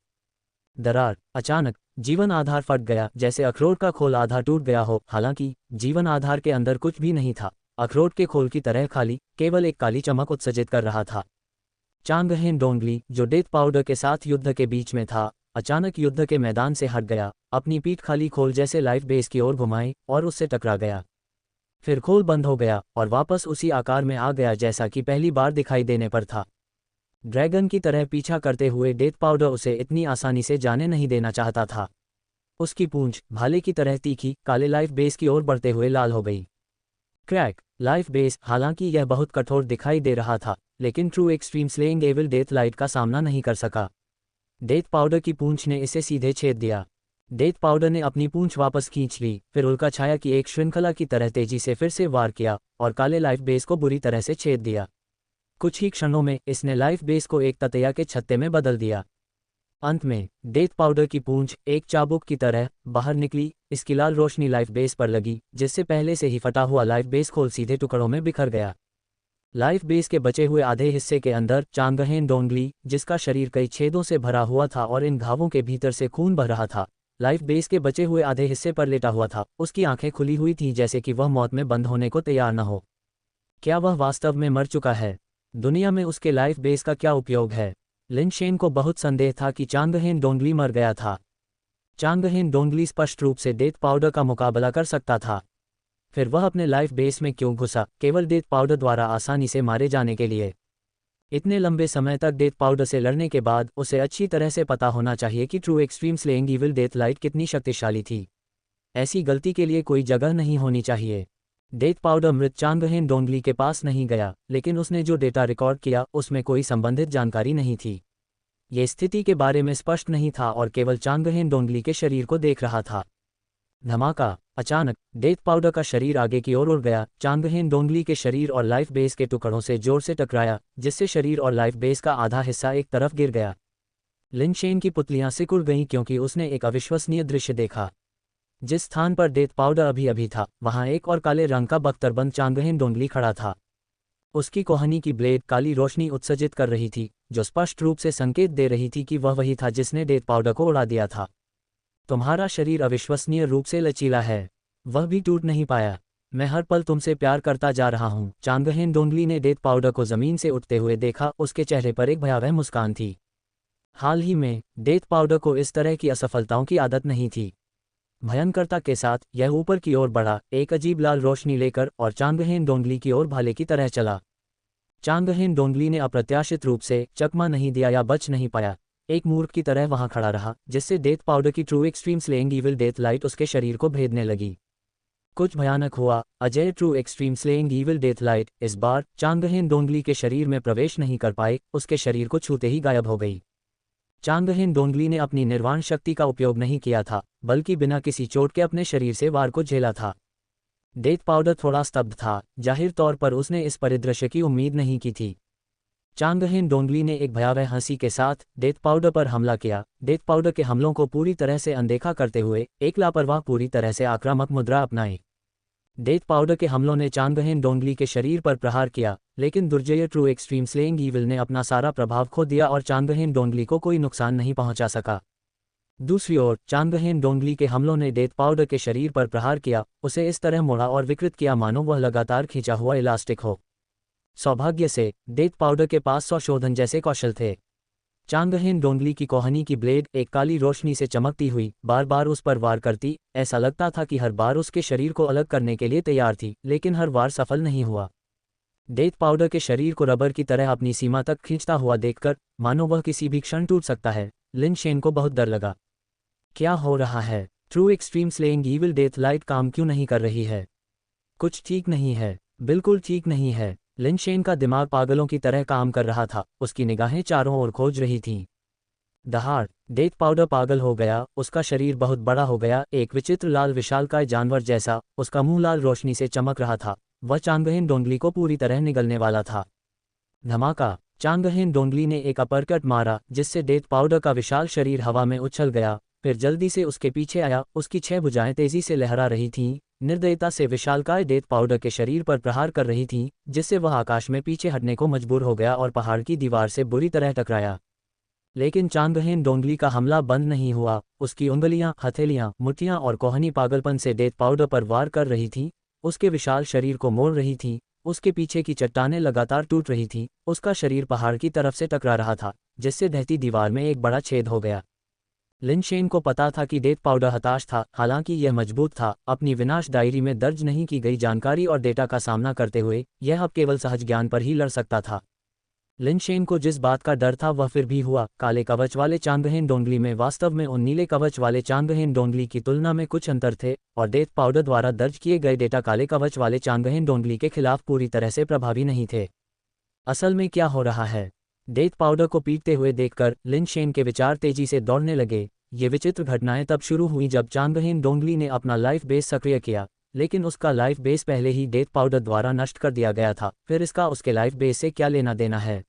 दरार, अचानक जीवन आधार फट गया, जैसे अखरोट का खोल आधा टूट गया हो। हालांकि जीवन आधार के अंदर कुछ भी नहीं था, अखरोट के खोल की तरह खाली, केवल एक काली चमक उत्सर्जित कर रहा था। चांगहेन डोंगली, जो डेथ पाउडर के साथ युद्ध के बीच में था, अचानक युद्ध के मैदान से हट गया, अपनी पीठ खाली खोल जैसे लाइफ बेस की ओर घुमाई और उससे टकरा गया। फिर खोल बंद हो गया और वापस उसी आकार में आ गया जैसा कि पहली बार दिखाई देने पर था। ड्रैगन की तरह पीछा करते हुए डेथ पाउडर उसे इतनी आसानी से जाने नहीं देना चाहता था। उसकी पूंछ भाले की तरह तीखी काले लाइफ बेस की ओर बढ़ते हुए लाल हो गई। क्रैक, लाइफ बेस, हालांकि यह बहुत कठोर दिखाई दे रहा था, लेकिन true extreme slaying evil death light का सामना नहीं कर सका। डेथ पाउडर की पूंछ ने इसे सीधे छेद दिया। डेथ पाउडर ने अपनी पूंछ वापस खींच ली, फिर उल्का छाया की एक श्रृंखला की तरह तेजी से फिर से वार किया और काले लाइफ बेस को बुरी तरह से छेद दिया। कुछ ही क्षणों में इसने लाइफ बेस को एक ततैया के छत्ते में बदल दिया। अंत में डेथ पाउडर की पूंछ एक चाबुक की तरह बाहर निकली। इसकी लाल रोशनी लाइफ बेस पर लगी, जिससे पहले से ही फटा हुआ लाइफ बेस खोल सीधे टुकड़ों में बिखर गया। लाइफ बेस के बचे हुए आधे हिस्से के अंदर चांगहेन डोंगली, जिसका शरीर कई छेदों से भरा हुआ था और इन घावों के भीतर से खून बह रहा था, लाइफ बेस के बचे हुए आधे हिस्से पर लेटा हुआ था। उसकी आंखें खुली हुई थीं जैसे कि वह मौत में बंद होने को तैयार न हो। क्या वह वास्तव में मर चुका है? दुनिया में उसके लाइफ बेस का क्या उपयोग है? लिन शेन को बहुत संदेह था कि चांगहेन डोंगली मर गया था। चांगहेन डोंगली स्पष्ट रूप से डेथ पाउडर का मुकाबला कर सकता था। फिर वह अपने लाइफ बेस में क्यों घुसा? केवल डेथ पाउडर द्वारा आसानी से मारे जाने के लिए। इतने लंबे समय तक डेथ पाउडर से लड़ने के बाद उसे अच्छी तरह से पता होना चाहिए कि true extreme slaying evil death light कितनी शक्तिशाली थी। ऐसी गलती के लिए कोई जगह नहीं होनी चाहिए। डेथ पाउडर मृत चांगहेन डोंगली के पास नहीं गया, लेकिन उसने जो डेटा रिकॉर्ड किया उसमें कोई संबंधित जानकारी नहीं थी। ये स्थिति के बारे में स्पष्ट नहीं था और केवल चांगहेन डोंगली के शरीर को देख रहा था। धमाका, अचानक डेथ पाउडर का शरीर आगे की ओर उड़ गया। चांगहेन डोंगली के शरीर और लाइफ बेस के टुकड़ों से जोर से टकराया, जिससे शरीर और लाइफ बेस का आधा हिस्सा एक तरफ गिर गया। लिन शेन की पुतलियां सिकुड़ गईं क्योंकि उसने एक अविश्वसनीय दृश्य देखा। जिस स्थान पर डेथ पाउडर अभी था, वहां एक और काले रंग का बख्तरबंद चांगहेन डोंगली खड़ा था। उसकी कोहनी की ब्लेड काली रोशनी उत्सर्जित कर रही थी, जो स्पष्ट रूप से संकेत दे रही थी कि वह वही था जिसने डेथ पाउडर को उड़ा दिया था। तुम्हारा शरीर अविश्वसनीय रूप से लचीला है, वह भी टूट नहीं पाया। मैं हर पल तुमसे प्यार करता जा रहा हूं। चांगहेन डोंगली ने डेथ पाउडर को जमीन से उठते हुए देखा। उसके चेहरे पर एक भयावह मुस्कान थी। हाल ही में डेथ पाउडर को इस तरह की असफलताओं की आदत नहीं थी। भयंकरता के साथ यह ऊपर की ओर बढ़ा, एक अजीब लाल रोशनी लेकर, और चांगहेन डोंगली की ओर भाले की तरह चला। चांगहेन डोंगली ने अप्रत्याशित रूप से चकमा नहीं दिया या बच नहीं पाया। एक मूर्ख की तरह वहां खड़ा रहा, जिससे डेथ पाउडर की true extreme slaying evil death light उसके शरीर को भेदने लगी। कुछ भयानक हुआ। Ajay true extreme slaying evil death light इस बार चांगहेन डोंगली के शरीर में प्रवेश नहीं कर पाए, उसके शरीर को छूते ही गायब हो गई। चांगहेन डोंगली ने अपनी निर्वाण शक्ति का उपयोग नहीं किया था, बल्कि बिना किसी चोट के अपने शरीर से वार को झेला था। डेथ पाउडर थोड़ा स्तब्ध था, जाहिर तौर पर उसने इस परिदृश्य की उम्मीद नहीं की थी। चांगहेन डोंगली ने एक भयावह हंसी के साथ डेथ पाउडर पर हमला किया। डेथ पाउडर के हमलों को पूरी तरह से अनदेखा करते हुए एक लापरवाह पूरी तरह से आक्रामक मुद्रा अपनाई। डेथ पाउडर के हमलों ने चांगहेन डोंगली के शरीर पर प्रहार किया, लेकिन दुर्जय ट्रू एक्सट्रीम स्लेइंग ईविल ने अपना सारा प्रभाव खो दिया और चांगहेन डोंगली को कोई नुकसान नहीं पहुंचा सका। दूसरी ओर चांगहेन डोंगली के हमलों ने डेथ पाउडर के शरीर पर प्रहार किया, उसे इस तरह मोड़ा और विकृत किया मानो वह लगातार खींचा हुआ इलास्टिक हो। सौभाग्य से डेथ पाउडर के पास संशोधन जैसे कौशल थे। चांगहेन डोंगली की कोहनी की ब्लेड एक काली रोशनी से चमकती हुई बार बार उस पर वार करती। ऐसा लगता था कि हर बार उसके शरीर को अलग करने के लिए तैयार थी, लेकिन हर वार सफल नहीं हुआ। डेथ पाउडर के शरीर को रबर की तरह अपनी सीमा तक खींचता हुआ देखकर मानो वह किसी भी क्षण टूट सकता है, लिन शेन को बहुत डर लगा। क्या हो रहा है? True extreme slaying evil death light काम क्यों नहीं कर रही है? कुछ ठीक नहीं है, बिल्कुल ठीक नहीं है। लिन शेन का दिमाग पागलों की तरह काम कर रहा था, उसकी निगाहें चारों ओर खोज रही थीं। दहाड़ डेथ पाउडर पागल हो गया, उसका शरीर बहुत बड़ा हो गया, एक विचित्र लाल विशालकाय जानवर जैसा। उसका मुंह लाल रोशनी से चमक रहा था, वह चांगहेन डोंगली को पूरी तरह निगलने वाला था। धमाका! चांगहेन डोंगली ने एक अपरकट मारा, जिससे डेथ पाउडर का विशाल शरीर हवा में उछल गया, फिर जल्दी से उसके पीछे आया। उसकी 6 भुजाएं तेजी से लहरा रही थीं, निर्दयता से विशालकाय डेथ पाउडर के शरीर पर प्रहार कर रही थीं, जिससे वह आकाश में पीछे हटने को मजबूर हो गया और पहाड़ की दीवार से बुरी तरह टकराया। लेकिन चांगहेन डोंगली का हमला बंद नहीं हुआ। उसकी उंगलियां, हथेलियां, मुट्ठियां और कोहनी पागलपन से डेथ पाउडर पर वार कर रही थीं, उसके विशाल शरीर को मोड़ रही थीं। उसके पीछे की चट्टानें लगातार टूट रही थीं, उसका शरीर पहाड़ की तरफ से टकरा रहा था, जिससे ढहती दीवार में एक बड़ा छेद हो गया। लिन शेन को पता था कि डेथ पाउडर हताश था, हालांकि यह मजबूत था। अपनी विनाश डायरी में दर्ज नहीं की गई जानकारी और डेटा का सामना करते हुए यह अब केवल सहज ज्ञान पर ही लड़ सकता था। लिन शेन को जिस बात का डर था वह फिर भी हुआ। काले कवच वाले चांगहेन डोंगली में वास्तव में उन नीले कवच वाले चांगहेन डोंगली की तुलना में कुछ अंतर थे, और डेथ पाउडर द्वारा दर्ज किए गए डेटा काले कवच वाले चांगहेन डोंगली के खिलाफ पूरी तरह से प्रभावी नहीं थे। असल में क्या हो रहा है? डेथ पाउडर को पीटते हुए देखकर लिन शेन के विचार तेजी से दौड़ने लगे। ये विचित्र घटनाएं तब शुरू हुई जब चांगहेन डोंगली ने अपना लाइफ बेस सक्रिय किया, लेकिन उसका लाइफ बेस पहले ही डेथ पाउडर द्वारा नष्ट कर दिया गया था। फिर इसका उसके लाइफ बेस से क्या लेना देना है?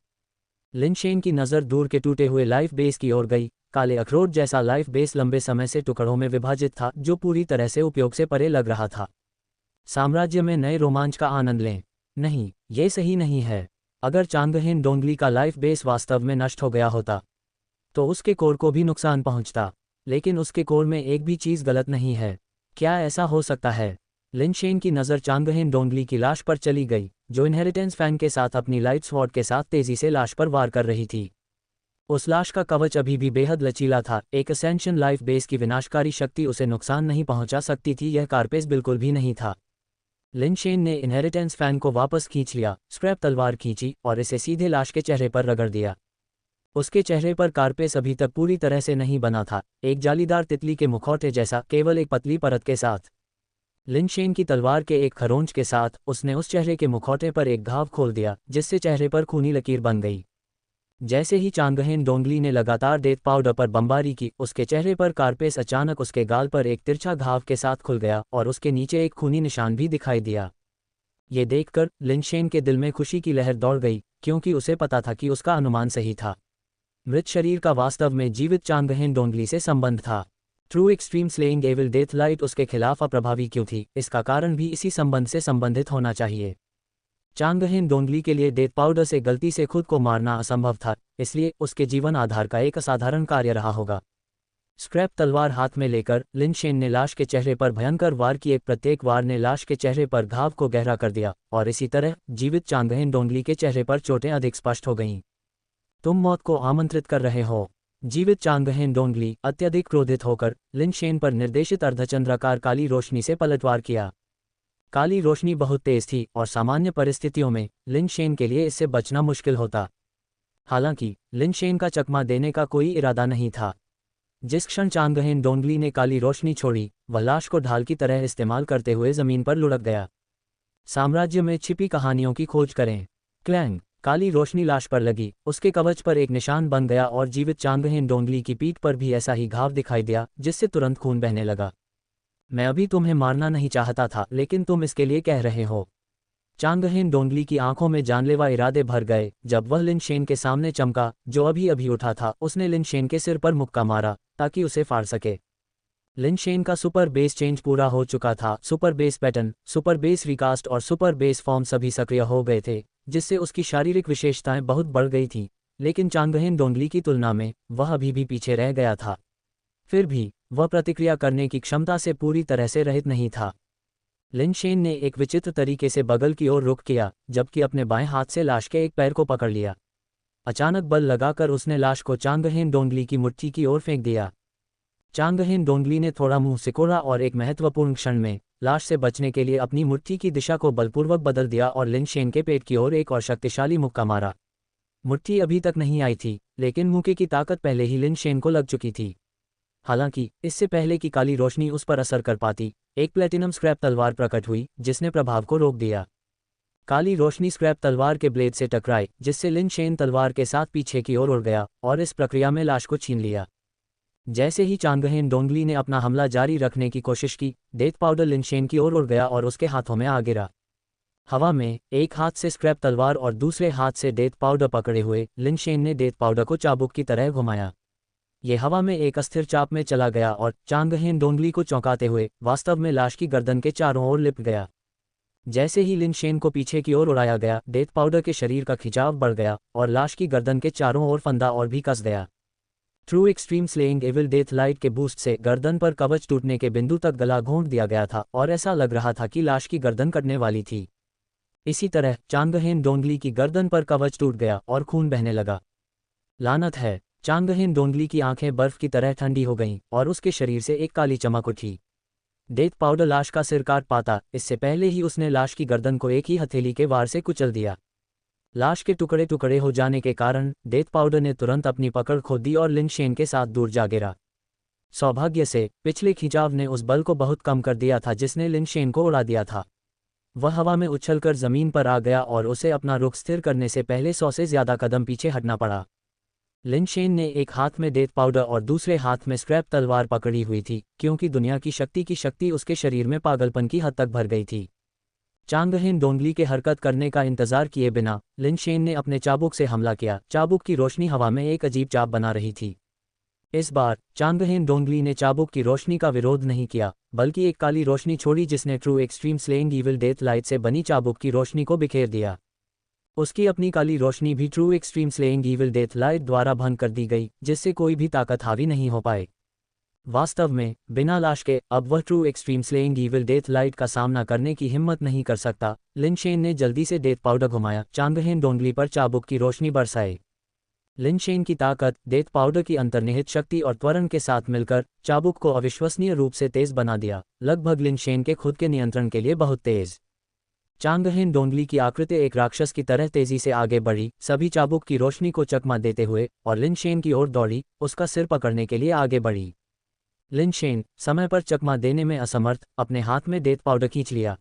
लिन शेन की नज़र दूर के टूटे हुए लाइफ बेस की ओर गई। काले अखरोट जैसा लाइफ बेस लंबे समय से टुकड़ों में विभाजित था, जो पूरी तरह से उपयोग से परे लग रहा था। साम्राज्य में नए रोमांच का आनंद लें। नहीं, ये सही नहीं है। अगर चांगहेन डोंगली का लाइफ बेस वास्तव में नष्ट हो गया होता तो उसके कोर को भी नुकसान पहुंचता, लेकिन उसके कोर में एक भी चीज़ गलत नहीं है। क्या ऐसा हो सकता है? लिन शेन की नज़र चांगहेन डोंगली की लाश पर चली गई, जो इनहेरिटेंस फैन के साथ अपनी लाइट स्वॉर्ड के साथ तेजी से लाश पर वार कर रही थी। उस लाश का कवच अभी भी बेहद लचीला था। एक असेंशन लाइफ बेस की विनाशकारी शक्ति उसे नुकसान नहीं पहुंचा सकती थी। यह कारपेस बिल्कुल भी नहीं था। लिन शेन ने इनहेरिटेंस फैन को वापस खींच लिया, स्क्रैप तलवार खींची और इसे सीधे लाश के चेहरे पर रगड़ दिया। उसके चेहरे पर कारपेस अभी तक पूरी तरह से नहीं बना था, एक जालीदार तितली के मुखौटे जैसा, केवल एक पतली परत के साथ। लिन शेन की तलवार के एक खरोंच के साथ उसने उस चेहरे के मुखौटे पर एक घाव खोल दिया, जिससे चेहरे पर खूनी लकीर बन गई। जैसे ही चांगहेन डोंगली ने लगातार डेथ पाउडर पर बमबारी की, उसके चेहरे पर कारपेस अचानक उसके गाल पर एक तिरछा घाव के साथ खुल गया और उसके नीचे एक खूनी निशान भी दिखाई दिया। ये देखकर लिन शेन के दिल में खुशी की लहर दौड़ गई, क्योंकि उसे पता था कि उसका अनुमान सही था। मृत शरीर का वास्तव में जीवित चांगहेन डोंगली से संबंध था। True extreme slaying evil death light उसके खिलाफ अप्रभावी क्यों थी? इसका कारण भी इसी संबंध से संबंधित होना चाहिए। चांगहेन डोंगली के लिए डेथ पाउडर से गलती से खुद को मारना असंभव था, इसलिए उसके जीवन आधार का एक असाधारण कार्य रहा होगा। स्क्रैप तलवार हाथ में लेकर लिन शेन ने लाश के चेहरे पर भयंकर वार किए। प्रत्येक वार ने लाश के चेहरे पर घाव को गहरा कर दिया, और इसी तरह जीवित चांगहेन डोंगली के चेहरे पर चोटें अधिक स्पष्ट हो गईं। तुम मौत को आमंत्रित कर रहे हो। जीवित चांगहेन डोंगली अत्यधिक क्रोधित होकर लिन शेन पर निर्देशित अर्धचंद्राकार काली रोशनी से पलटवार किया। काली रोशनी बहुत तेज थी और सामान्य परिस्थितियों में लिन शेन के लिए इससे बचना मुश्किल होता। हालांकि लिन शेन का चकमा देने का कोई इरादा नहीं था। जिस क्षण चांगहेन डोंगली ने काली रोशनी छोड़ी, वह लाश को ढाल की तरह इस्तेमाल करते हुए जमीन पर लुढ़क गया। साम्राज्य में छिपी कहानियों की खोज करें। क्लैंग। काली रोशनी लाश पर लगी, उसके कवच पर एक निशान बन गया और जीवित चांगहेन डोंगली की पीठ पर भी ऐसा ही घाव दिखाई दिया, जिससे तुरंत खून बहने लगा। मैं अभी तुम्हें मारना नहीं चाहता था, लेकिन तुम इसके लिए कह रहे हो। चांगहेन डोंगली की आंखों में जानलेवा इरादे भर गए जब वह लिन शेन के सामने चमका, जो अभी अभी उठा था। उसने लिन शेन के सिर पर मुक्का मारा ताकि उसे फाड़ सके। लिन शेन का सुपर बेस चेंज पूरा हो चुका था। Super base pattern, super base recast और सुपर बेस फॉर्म सभी सक्रिय हो गए थे, जिससे उसकी शारीरिक विशेषताएं बहुत बढ़ गई थीं। लेकिन चांगहेन डोंगली की तुलना में वह अभी भी पीछे रह गया था। फिर भी वह प्रतिक्रिया करने की क्षमता से पूरी तरह से रहित नहीं था। लिन शेन ने एक विचित्र तरीके से बगल की ओर रुख किया, जबकि अपने बाएं हाथ से लाश के एक पैर को पकड़ लिया। अचानक बल लगाकर उसने लाश को चांगहेन डोंगली की मुट्ठी की ओर फेंक दिया। चांगहेन डोंगली ने थोड़ा मुंह सिकोड़ा और एक महत्वपूर्ण क्षण में लाश से बचने के लिए अपनी मुट्ठी की दिशा को बलपूर्वक बदल दिया और लिन शेन के पेट की ओर एक और शक्तिशाली मुक्का मारा। मुट्ठी अभी तक नहीं आई थी, लेकिन मुक्के की ताकत पहले ही लिन शेन को लग चुकी थी। हालांकि इससे पहले कि काली रोशनी उस पर असर कर पाती, एक प्लेटिनम स्क्रैप तलवार प्रकट हुई, जिसने प्रभाव को रोक दिया। काली रोशनी स्क्रैप तलवार के ब्लेड से टकराई, जिससे लिन शेन तलवार के साथ पीछे की ओर उड़ गया और इस प्रक्रिया में लाश को छीन लिया। जैसे ही चांगहेन डोंगली ने अपना हमला जारी रखने की कोशिश की, डेथ पाउडर लिन शेन की ओर उड़ गया और उसके हाथों में आ गिरा। हवा में एक हाथ से स्क्रैप तलवार और दूसरे हाथ से डेथ पाउडर पकड़े हुए लिन शेन ने डेथ पाउडर को चाबुक की तरह घुमाया। ये हवा में एक अस्थिर चाप में चला गया और चांगहेन डोंगली को चौंकाते हुए वास्तव में लाश की गर्दन के चारों ओर लिपट गया। जैसे ही लिन शेन को पीछे की ओर उड़ाया गया, डेथ पाउडर के शरीर का खिंचाव बढ़ गया और लाश की गर्दन के चारों ओर फंदा और भी कस गया। True extreme slaying evil death light के बूस्ट से गर्दन पर कवच टूटने के बिंदु तक गला घोंट दिया गया था और ऐसा लग रहा था कि लाश की गर्दन कटने वाली थी। इसी तरह चांगहेन डोंगली की गर्दन पर कवच टूट गया और खून बहने लगा। लानत है! चांगहेन डोंगली की आंखें बर्फ की तरह ठंडी हो गईं और उसके शरीर से एक काली चमक उठी। डेथ पाउडर लाश का सिर काट पाता, इससे पहले ही उसने लाश की गर्दन को एक ही हथेली के वार से कुचल दिया। लाश के टुकड़े टुकड़े हो जाने के कारण डेथ पाउडर ने तुरंत अपनी पकड़ खो दी और लिन शेन के साथ दूर जा गिरा। सौभाग्य से पिछले खिंचाव ने उस बल को बहुत कम कर दिया था जिसने लिन शेन को उड़ा दिया था। वह हवा में उछलकर जमीन पर आ गया और उसे अपना रुख स्थिर करने से पहले 100 से ज्यादा कदम पीछे हटना पड़ा। लिन शेन ने एक हाथ में डेथ पाउडर और दूसरे हाथ में स्क्रैप तलवार पकड़ी हुई थी, क्योंकि दुनिया की शक्ति उसके शरीर में पागलपन की हद तक भर गई थी। चांगहेन डोंगली के हरकत करने का इंतजार किए बिना लिन शेन ने अपने चाबुक से हमला किया। चाबुक की रोशनी हवा में एक अजीब चाप बना रही थी। इस बार चांगहेन डोंगली ने चाबुक की रोशनी का विरोध नहीं किया, बल्कि एक काली रोशनी छोड़ी जिसने true extreme slaying evil death light से बनी चाबुक की रोशनी को बिखेर दिया। उसकी अपनी काली रोशनी भी true extreme slaying evil death light द्वारा भंग कर दी गई, जिससे कोई भी ताकत हावी नहीं हो पाए। वास्तव में बिना लाश के अब वह true extreme slaying evil death light का सामना करने की हिम्मत नहीं कर सकता। लिन शेन ने जल्दी से डेथ पाउडर घुमाया, चांगहेन डोंगली पर चाबुक की रोशनी बरसाई। लिन शेन की ताकत, डेथ पाउडर की अंतर्निहित शक्ति और त्वरण के साथ मिलकर चाबुक को अविश्वसनीय रूप से तेज बना दिया, लगभग लिन शेन के खुद के नियंत्रण के लिए बहुत तेज। चांगहेन डोंगली की आकृति एक राक्षस की तरह तेजी से आगे बढ़ी, सभी चाबुक की रोशनी को चकमा देते हुए, और लिन शेन की ओर दौड़ी, उसका सिर पकड़ने के लिए आगे बढ़ी। लिन शेन, समय पर चकमा देने में असमर्थ, अपने हाथ में डेथ पाउडर खींच लिया।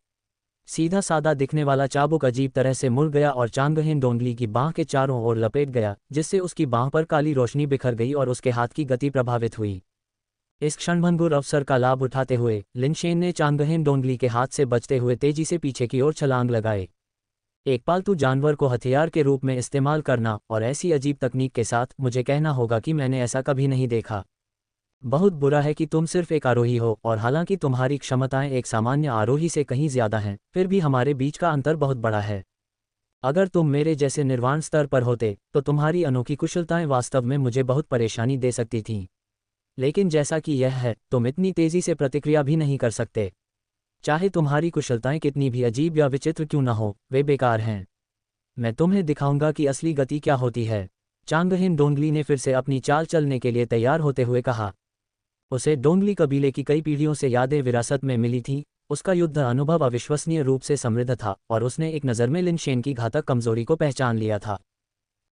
सीधा सादा दिखने वाला चाबुक अजीब तरह से मुड़ गया और चांगहेन डोंगली की बांह के चारों ओर लपेट गया, जिससे उसकी बांह पर काली रोशनी बिखर गई और उसके हाथ की गति प्रभावित हुई। इस क्षणभंगुर अवसर का लाभ उठाते हुए लिन शेन ने चांगहेन डोंगली के हाथ से बचते हुए तेजी से पीछे की ओर छलांग लगाए। एक पालतू जानवर को हथियार के रूप में इस्तेमाल करना और ऐसी अजीब तकनीक के साथ, मुझे कहना होगा कि मैंने ऐसा कभी नहीं देखा। बहुत बुरा है कि तुम सिर्फ एक आरोही हो, और हालांकि तुम्हारी क्षमताएं एक सामान्य आरोही से कहीं ज्यादा हैं, फिर भी हमारे बीच का अंतर बहुत बड़ा है। अगर तुम मेरे जैसे निर्वाण स्तर पर होते तो तुम्हारी अनोखी कुशलताएं वास्तव में मुझे बहुत परेशानी दे सकती थीं। लेकिन जैसा कि यह है, तुम इतनी तेजी से प्रतिक्रिया भी नहीं कर सकते। चाहे तुम्हारी कुशलताएं कितनी भी अजीब या विचित्र क्यों न हो, वे बेकार हैं। मैं तुम्हें दिखाऊंगा कि असली गति क्या होती है। चांगहेन डोंगली ने फिर से अपनी चाल चलने के लिए तैयार होते हुए कहा। उसे डोंगली कबीले की कई पीढ़ियों से यादें विरासत में मिली थीं। उसका युद्ध अनुभव अविश्वसनीय रूप से समृद्ध था और उसने एक नज़र में लिन शेन की घातक कमजोरी को पहचान लिया था।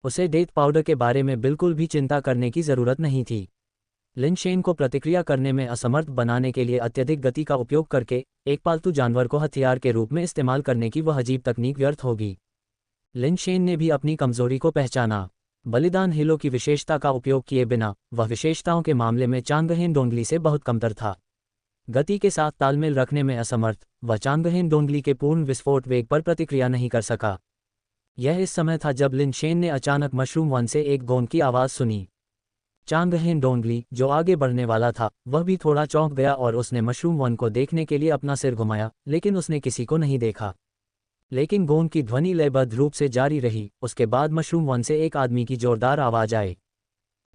उसे डेथ पाउडर के बारे में बिल्कुल भी चिंता करने की जरूरत नहीं थी। लिन शेन को प्रतिक्रिया करने में असमर्थ बनाने के लिए अत्यधिक गति का उपयोग करके एक पालतू जानवर को हथियार के रूप में इस्तेमाल करने की वह अजीब तकनीक व्यर्थ होगी। लिनशेन ने भी अपनी कमजोरी को पहचाना। बलिदान हिलो की विशेषता का उपयोग किए बिना वह विशेषताओं के मामले में चांगहेन डोंगली से बहुत कमतर था। गति के साथ तालमेल रखने में असमर्थ, वह चांगहेन डोंगली के पूर्ण विस्फोट वेग पर प्रतिक्रिया नहीं कर सका। यह इस समय था जब लिनशेन ने अचानक मशरूम वन से एक गोंद की आवाज़ सुनी। चांगहेन डोंगली, जो आगे बढ़ने वाला था, वह भी थोड़ा चौंक गया और उसने मशरूम वन को देखने के लिए अपना सिर घुमाया, लेकिन उसने किसी को नहीं देखा। लेकिन गोंद की ध्वनि लयबद्ध रूप से जारी रही। उसके बाद मशरूम वन से एक आदमी की जोरदार आवाज आई।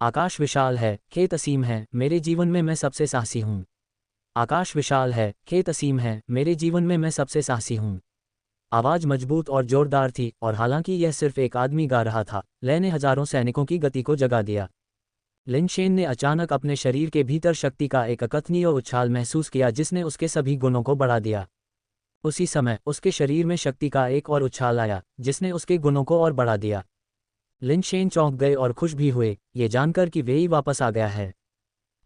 आकाश विशाल है, खेत असीम है, मेरे जीवन में मैं सबसे साहसी हूँ। आकाश विशाल है, खेत असीम है, मेरे जीवन में मैं सबसे साहसी हूँ। आवाज मजबूत और जोरदार थी, और हालांकि यह सिर्फ एक आदमी गा रहा था, लय ने हजारों सैनिकों की गति को जगा दिया। लिनशेन ने अचानक अपने शरीर के भीतर शक्ति का एक अकथनीय उछाल महसूस किया जिसने उसके सभी गुणों को बढ़ा दिया। उसी समय उसके शरीर में शक्ति का एक और उछाल आया जिसने उसके गुणों को और बढ़ा दिया। लिनशेन चौंक गए और खुश भी हुए, ये जानकर कि वेई वापस आ गया है।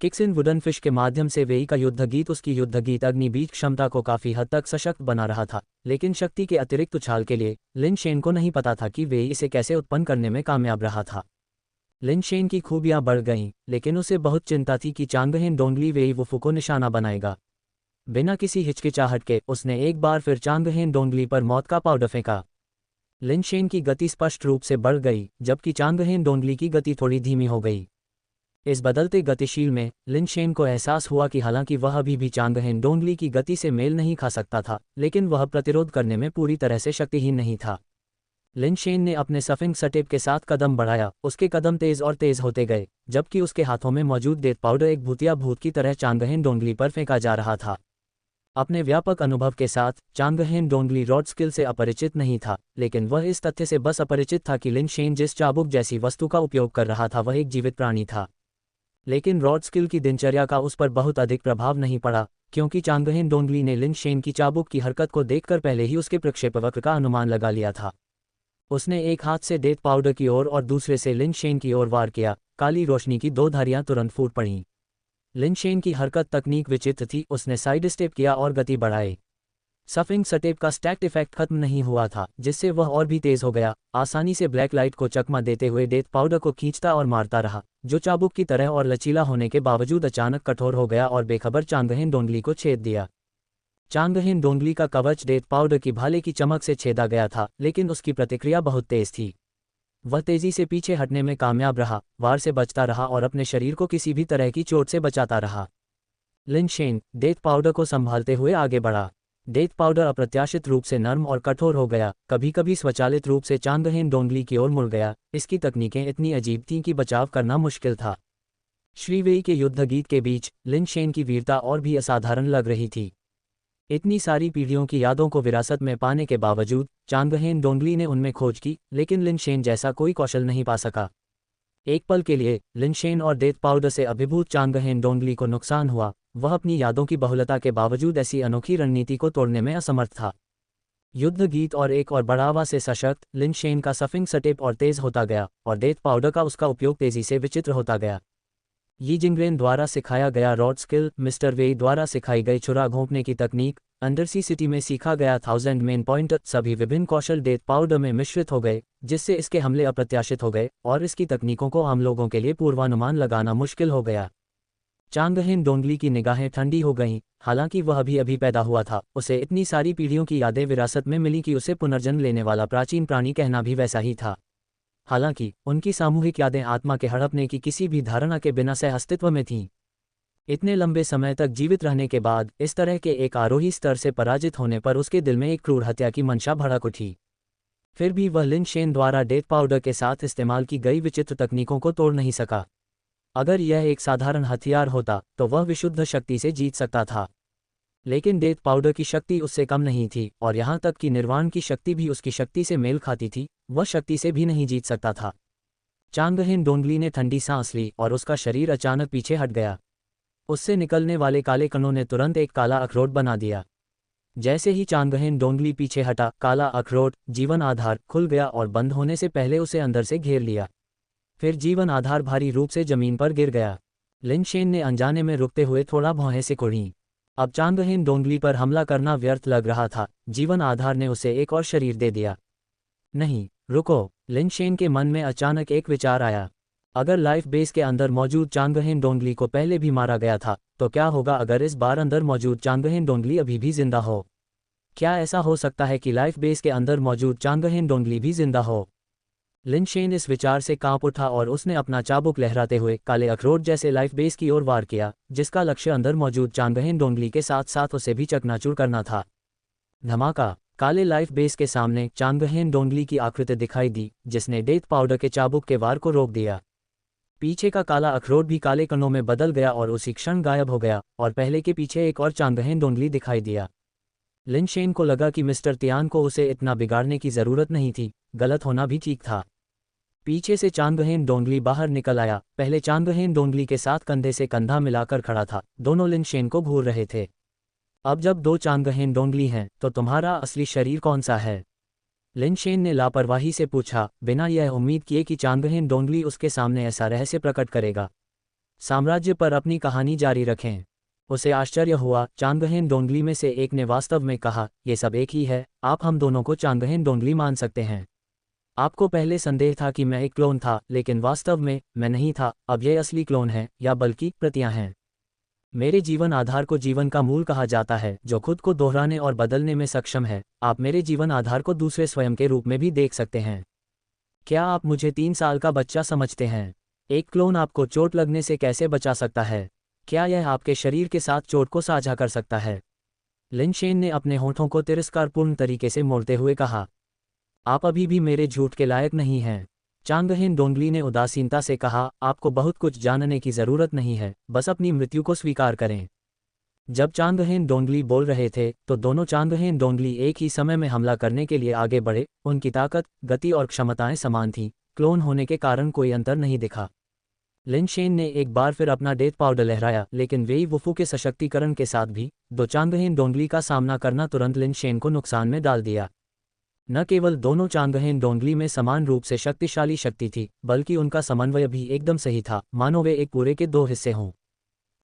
किक्स इन वुडन फिश के माध्यम से वेई का युद्ध गीत उसकी युद्ध गीत अग्नि बीज क्षमता को काफी हद तक सशक्त बना रहा था, लेकिन शक्ति के अतिरिक्त उछाल के लिए लिनशेन को नहीं पता था कि वेई इसे कैसे उत्पन्न करने में कामयाब रहा था। लिनशेन की खूबियां बढ़ गईं, लेकिन उसे बहुत चिंता थी कि चांगहेन डोंगली वेई वुफू को निशाना बनाएगा। बिना किसी हिचकिचाहट के उसने एक बार फिर चांगहेन डोंगली पर मौत का पाउडर फेंका। लिनशेन की गति स्पष्ट रूप से बढ़ गई, जबकि चांगहेन डोंगली की गति थोड़ी धीमी हो गई। इस बदलते गतिशील में लिनशेन को एहसास हुआ कि हालांकि वह अभी भी चांगहेन डोंगली की गति से मेल नहीं खा सकता था, लेकिन वह प्रतिरोध करने में पूरी तरह से शक्तिहीन नहीं था। लिनशेन ने अपने सफिंग सटेप के साथ कदम बढ़ाया। उसके कदम तेज और तेज होते गए, जबकि उसके हाथों में मौजूद डेथ पाउडर एक भूतिया भूत की तरह चांगहेन डोंगली पर फेंका जा रहा था। अपने व्यापक अनुभव के साथ चांगहेन डोंगली रॉड स्किल से अपरिचित नहीं था, लेकिन वह इस तथ्य से बस अपरिचित था कि लिनशेन जिस चाबुक जैसी वस्तु का उपयोग कर रहा था वह एक जीवित प्राणी था। लेकिन रॉड स्किल की दिनचर्या का उस पर बहुत अधिक प्रभाव नहीं पड़ा, क्योंकि चांगहेन डोंगली ने लिनशेन की चाबुक की हरकत को देखकर पहले ही उसके प्रक्षेपवक्र का अनुमान लगा लिया था। उसने एक हाथ से डेथ पाउडर की ओर और दूसरे से लिनशेन की ओर वार किया। काली रोशनी की दो धारियां तुरंत फूट पड़ीं। लिनशेन की हरकत तकनीक विचित्र थी। उसने साइड स्टेप किया और गति बढ़ाई। सफिंग सटेप का स्टैक्ड इफेक्ट खत्म नहीं हुआ था, जिससे वह और भी तेज हो गया। आसानी से ब्लैक लाइट को चकमा देते हुए डेथ पाउडर को खींचता और मारता रहा, जो चाबुक की तरह और लचीला होने के बावजूद अचानक कठोर हो गया और बेखबर चांगहेन डोंगली को छेद दिया। चांगहेन डोंगली का कवच डेथ पाउडर की भाले की चमक से छेदा गया था, लेकिन उसकी प्रतिक्रिया बहुत तेज थी। वह तेजी से पीछे हटने में कामयाब रहा, वार से बचता रहा और अपने शरीर को किसी भी तरह की चोट से बचाता रहा। लिनशेन डेथ पाउडर को संभालते हुए आगे बढ़ा। डेथ पाउडर अप्रत्याशित रूप से नर्म और कठोर हो गया, कभी कभी स्वचालित रूप से चांगहेन डोंगली की ओर मुड़ गया। इसकी तकनीकें इतनी अजीब थीं कि बचाव करना मुश्किल था। श्री वेई के युद्ध गीत के बीच लिनशेन की वीरता और भी असाधारण लग रही थी। इतनी सारी पीढ़ियों की यादों को विरासत में पाने के बावजूद चांगहेन डोंगली ने उनमें खोज की, लेकिन लिनशेन जैसा कोई कौशल नहीं पा सका। एक पल के लिए लिनशेन और डेथ पाउडर से अभिभूत चांगहेन डोंगली को नुकसान हुआ। वह अपनी यादों की बहुलता के बावजूद ऐसी अनोखी रणनीति को तोड़ने में असमर्थ था। युद्ध गीत और एक और बढ़ावा से सशक्त लिनशेन का सफिंग सटेप और तेज होता गया, और डेथ पाउडर का उसका उपयोग तेजी से विचित्र होता गया। यी जिंगरेन द्वारा सिखाया गया रॉड स्किल, मिस्टर वेई द्वारा सिखाई गई छुरा घोंपने की तकनीक, अंडरसी सिटी में सीखा गया 1000 मेन पॉइंट, सभी विभिन्न कौशल डेथ पाउडर में मिश्रित हो गए, जिससे इसके हमले अप्रत्याशित हो गए और इसकी तकनीकों को आम लोगों के लिए पूर्वानुमान लगाना मुश्किल हो गया। चांगहेन डोंगली की निगाहें ठंडी हो गईं। हालांकि वह अभी पैदा हुआ था, उसे इतनी सारी पीढ़ियों की यादें विरासत में मिली कि उसे पुनर्जन्म लेने वाला प्राचीन प्राणी कहना भी वैसा ही था। हालांकि उनकी सामूहिक यादें आत्मा के हड़पने की किसी भी धारणा के बिना सह अस्तित्व में थीं। इतने लंबे समय तक जीवित रहने के बाद इस तरह के एक आरोही स्तर से पराजित होने पर उसके दिल में एक क्रूर हत्या की मंशा भड़क उठी। फिर भी वह लिनशेन द्वारा डेथ पाउडर के साथ इस्तेमाल की गई विचित्र तकनीकों को तोड़ नहीं सका। अगर यह एक साधारण हथियार होता तो वह विशुद्ध शक्ति से जीत सकता था, लेकिन डेथ पाउडर की शक्ति उससे कम नहीं थी, और यहाँ तक कि निर्वाण की शक्ति भी उसकी शक्ति से मेल खाती थी। वह शक्ति से भी नहीं जीत सकता था। चांगहेन डोंगली ने ठंडी सांस ली और उसका शरीर अचानक पीछे हट गया। उससे निकलने वाले काले कणों ने तुरंत एक काला अखरोट बना दिया। जैसे ही चांगहेन डोंगली पीछे हटा, काला अखरोट जीवन आधार खुल गया और बंद होने से पहले उसे अंदर से घेर लिया। फिर जीवन आधार भारी रूप से जमीन पर गिर गया। लिनशेन ने अनजाने में रुकते हुए थोड़ा भौहें से कुढ़ी। अब चांगहेन डोंगली पर हमला करना व्यर्थ लग रहा था। जीवन आधार ने उसे एक और शरीर दे दिया। नहीं, रुको, लिन शेन के मन में अचानक एक विचार आया। अगर लाइफ बेस के अंदर मौजूद चांगहेन डोंगली को पहले भी मारा गया था, तो क्या होगा अगर इस बार अंदर मौजूद चांगहेन डोंगली अभी भी जिंदा हो? क्या ऐसा हो सकता है कि लाइफ बेस के अंदर मौजूद चांगहेन डोंगली भी जिंदा हो? लिन शेन इस विचार से कांप उठा और उसने अपना चाबुक लहराते हुए काले अखरोट जैसे लाइफ बेस की ओर वार किया, जिसका लक्ष्य अंदर मौजूद चांगहेन डोंगली के साथ साथ उसे भी चकनाचूर करना था। धमाका! काले लाइफ बेस के सामने चांगहेन डोंगली की आकृति दिखाई दी, जिसने डेथ पाउडर के चाबुक के वार को रोक दिया। पीछे का काला अखरोट भी काले कणों में बदल गया और उसी क्षण गायब हो गया, और पहले के पीछे एक और चांगहेन डोंगली दिखाई दिया। लिन शेन को लगा कि मिस्टर तियान को उसे इतना बिगाड़ने की जरूरत नहीं थी, गलत होना भी ठीक था। पीछे से चांगहेन डोंगली बाहर निकल आया, पहले चांगहेन डोंगली के साथ कंधे से कंधा मिलाकर खड़ा था। दोनों लिन शेन को घूर रहे थे। अब जब दो चांगहेन डोंगली हैं, तो तुम्हारा असली शरीर कौन सा है? लिन शेन ने लापरवाही से पूछा, बिना यह उम्मीद किए कि चांगहेन डोंगली उसके सामने ऐसा रहस्य प्रकट करेगा। साम्राज्य पर अपनी कहानी जारी रखें। उसे आश्चर्य हुआ। चांगहेन डोंगली में से एक ने वास्तव में कहा, ये सब एक ही है, आप हम दोनों को चांगहेन डोंगली मान सकते हैं। आपको पहले संदेह था कि मैं एक क्लोन था, लेकिन वास्तव में मैं नहीं था। अब ये असली क्लोन हैं, या बल्कि प्रतियां हैं। मेरे जीवन आधार को जीवन का मूल कहा जाता है, जो खुद को दोहराने और बदलने में सक्षम है। आप मेरे जीवन आधार को दूसरे स्वयं के रूप में भी देख सकते हैं। क्या आप मुझे 3 साल का बच्चा समझते हैं? एक क्लोन आपको चोट लगने से कैसे बचा सकता है? क्या यह आपके शरीर के साथ चोट को साझा कर सकता है? लिन शेन ने अपने होठों को तिरस्कारपूर्ण तरीके से मोड़ते हुए कहा, आप अभी भी मेरे झूठ के लायक नहीं हैं। चांगहेन डोंगली ने उदासीनता से कहा, आपको बहुत कुछ जानने की जरूरत नहीं है, बस अपनी मृत्यु को स्वीकार करें। जब चांगहेन डोंगली बोल रहे थे, तो दोनों चांगहेन डोंगली एक ही समय में हमला करने के लिए आगे बढ़े। उनकी ताकत, गति और क्षमताएं समान थीं। क्लोन होने के कारण कोई अंतर नहीं दिखा। लिन शेन ने एक बार फिर अपना डेथ पाउडर लहराया, लेकिन वेई वुफू के सशक्तिकरण के साथ भी दो चांगहेन डोंगली का सामना करना तुरंत लिन शेन को नुकसान में डाल दिया। न केवल दोनों चांगहेन डोंगली में समान रूप से शक्तिशाली शक्ति थी, बल्कि उनका समन्वय भी एकदम सही था, मानो वे एक पूरे के दो हिस्से हों।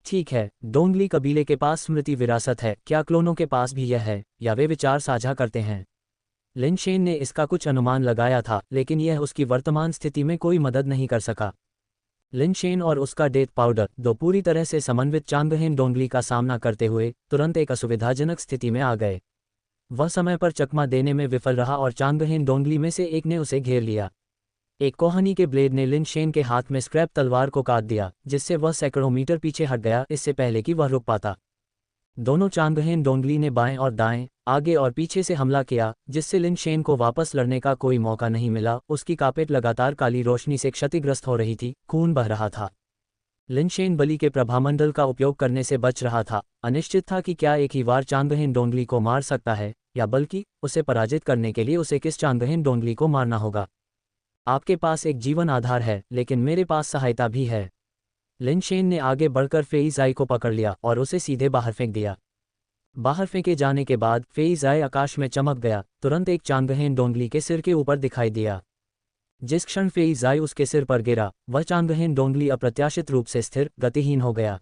ठीक है, डोंगली कबीले के पास स्मृति विरासत है, क्या क्लोनों के पास भी यह है, या वे विचार साझा करते हैं? लिन शेन ने इसका कुछ अनुमान लगाया था, लेकिन यह उसकी वर्तमान स्थिति में कोई मदद नहीं कर सका। लिन शेन और उसका डेथ पाउडर, दो पूरी तरह से समन्वित चांगहेन डोंगली का सामना करते हुए तुरंत एक असुविधाजनक स्थिति में आ गए। वह समय पर चकमा देने में विफल रहा और चांगहेन डोंगली में से एक ने उसे घेर लिया। एक कोहानी के ब्लेड ने लिन शेन के हाथ में स्क्रैप तलवार को काट दिया, जिससे वह सैकड़ों मीटर पीछे हट गया, इससे पहले कि वह रुक पाता। दोनों चांगहेन डोंगली ने बाएं और दाएं, आगे और पीछे से हमला किया, जिससे लिन शेन को वापस लड़ने का कोई मौका नहीं मिला। उसकी कापेट लगातार काली रोशनी से क्षतिग्रस्त हो रही थी, खून बह रहा था। लिन शेन बलि के प्रभामंडल का उपयोग करने से बच रहा था। अनिश्चित था कि क्या एक ही वार चांगहेन डोंगली को मार सकता है, या बल्कि उसे पराजित करने के लिए उसे किस चांगहेन डोंगली को मारना होगा। आपके पास एक जीवन आधार है, लेकिन मेरे पास सहायता भी है। लिन शेन ने आगे बढ़कर फेई ज़ाई को पकड़ लिया और उसे सीधे बाहर फेंक दिया। बाहर फेंके जाने के बाद फेई ज़ाई आकाश में चमक गया, तुरंत एक चांगहेन डोंगली के सिर के ऊपर दिखाई दिया। जिस क्षण फेई ज़ाई उसके सिर पर गिरा, वह चांगहेन डोंगली अप्रत्याशित रूप से स्थिर, गतिहीन हो गया।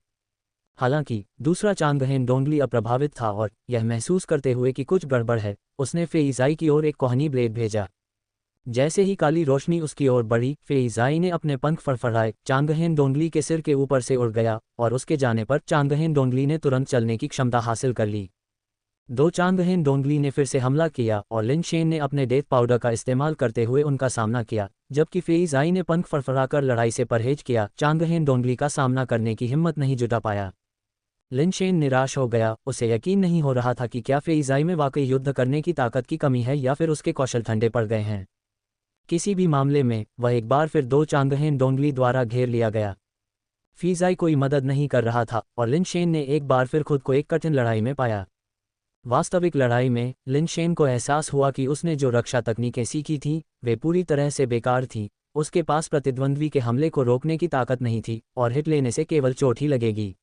हालांकि दूसरा चांगहेन डोंगली अप्रभावित था और यह महसूस करते हुए कि कुछ गड़बड़ है, उसने फेई ज़ाई की ओर एक कोहनी ब्लेड भेजा। जैसे ही काली रोशनी उसकी ओर बढ़ी, फेई ज़ाई ने अपने पंख फड़फड़ाए, चांगहेन डोंगली के सिर के ऊपर से उड़ गया, और उसके जाने पर चांगहेन डोंगली ने तुरंत चलने की क्षमता हासिल कर ली। दो चांगहेन डोंगली ने फिर से हमला किया और लिन शेन ने अपने डेथ पाउडर का इस्तेमाल करते हुए उनका सामना किया, जबकि फेई ज़ाई ने पंख फड़फड़ाकर लड़ाई से परहेज किया। चांगहेन डोंगली का सामना करने की हिम्मत नहीं जुटा पाया। लिन शेन निराश हो गया। उसे यकीन नहीं हो रहा था कि क्या फेई ज़ाई में वाकई युद्ध करने की ताकत की कमी है या फिर उसके कौशल ठंडे पड़ गए हैं। किसी भी मामले में वह एक बार फिर दो चांगहेन डोंगली द्वारा घेर लिया गया। फेई ज़ाई कोई मदद नहीं कर रहा था और लिन शेन ने एक बार फिर खुद को एक कठिन लड़ाई में पाया। वास्तविक लड़ाई में लिन शेन को एहसास हुआ कि उसने जो रक्षा तकनीकें सीखी थीं, वे पूरी तरह से बेकार थीं। उसके पास प्रतिद्वंद्वी के हमले को रोकने की ताकत नहीं थी, और हिट लेने से केवल चोट ही लगेगी।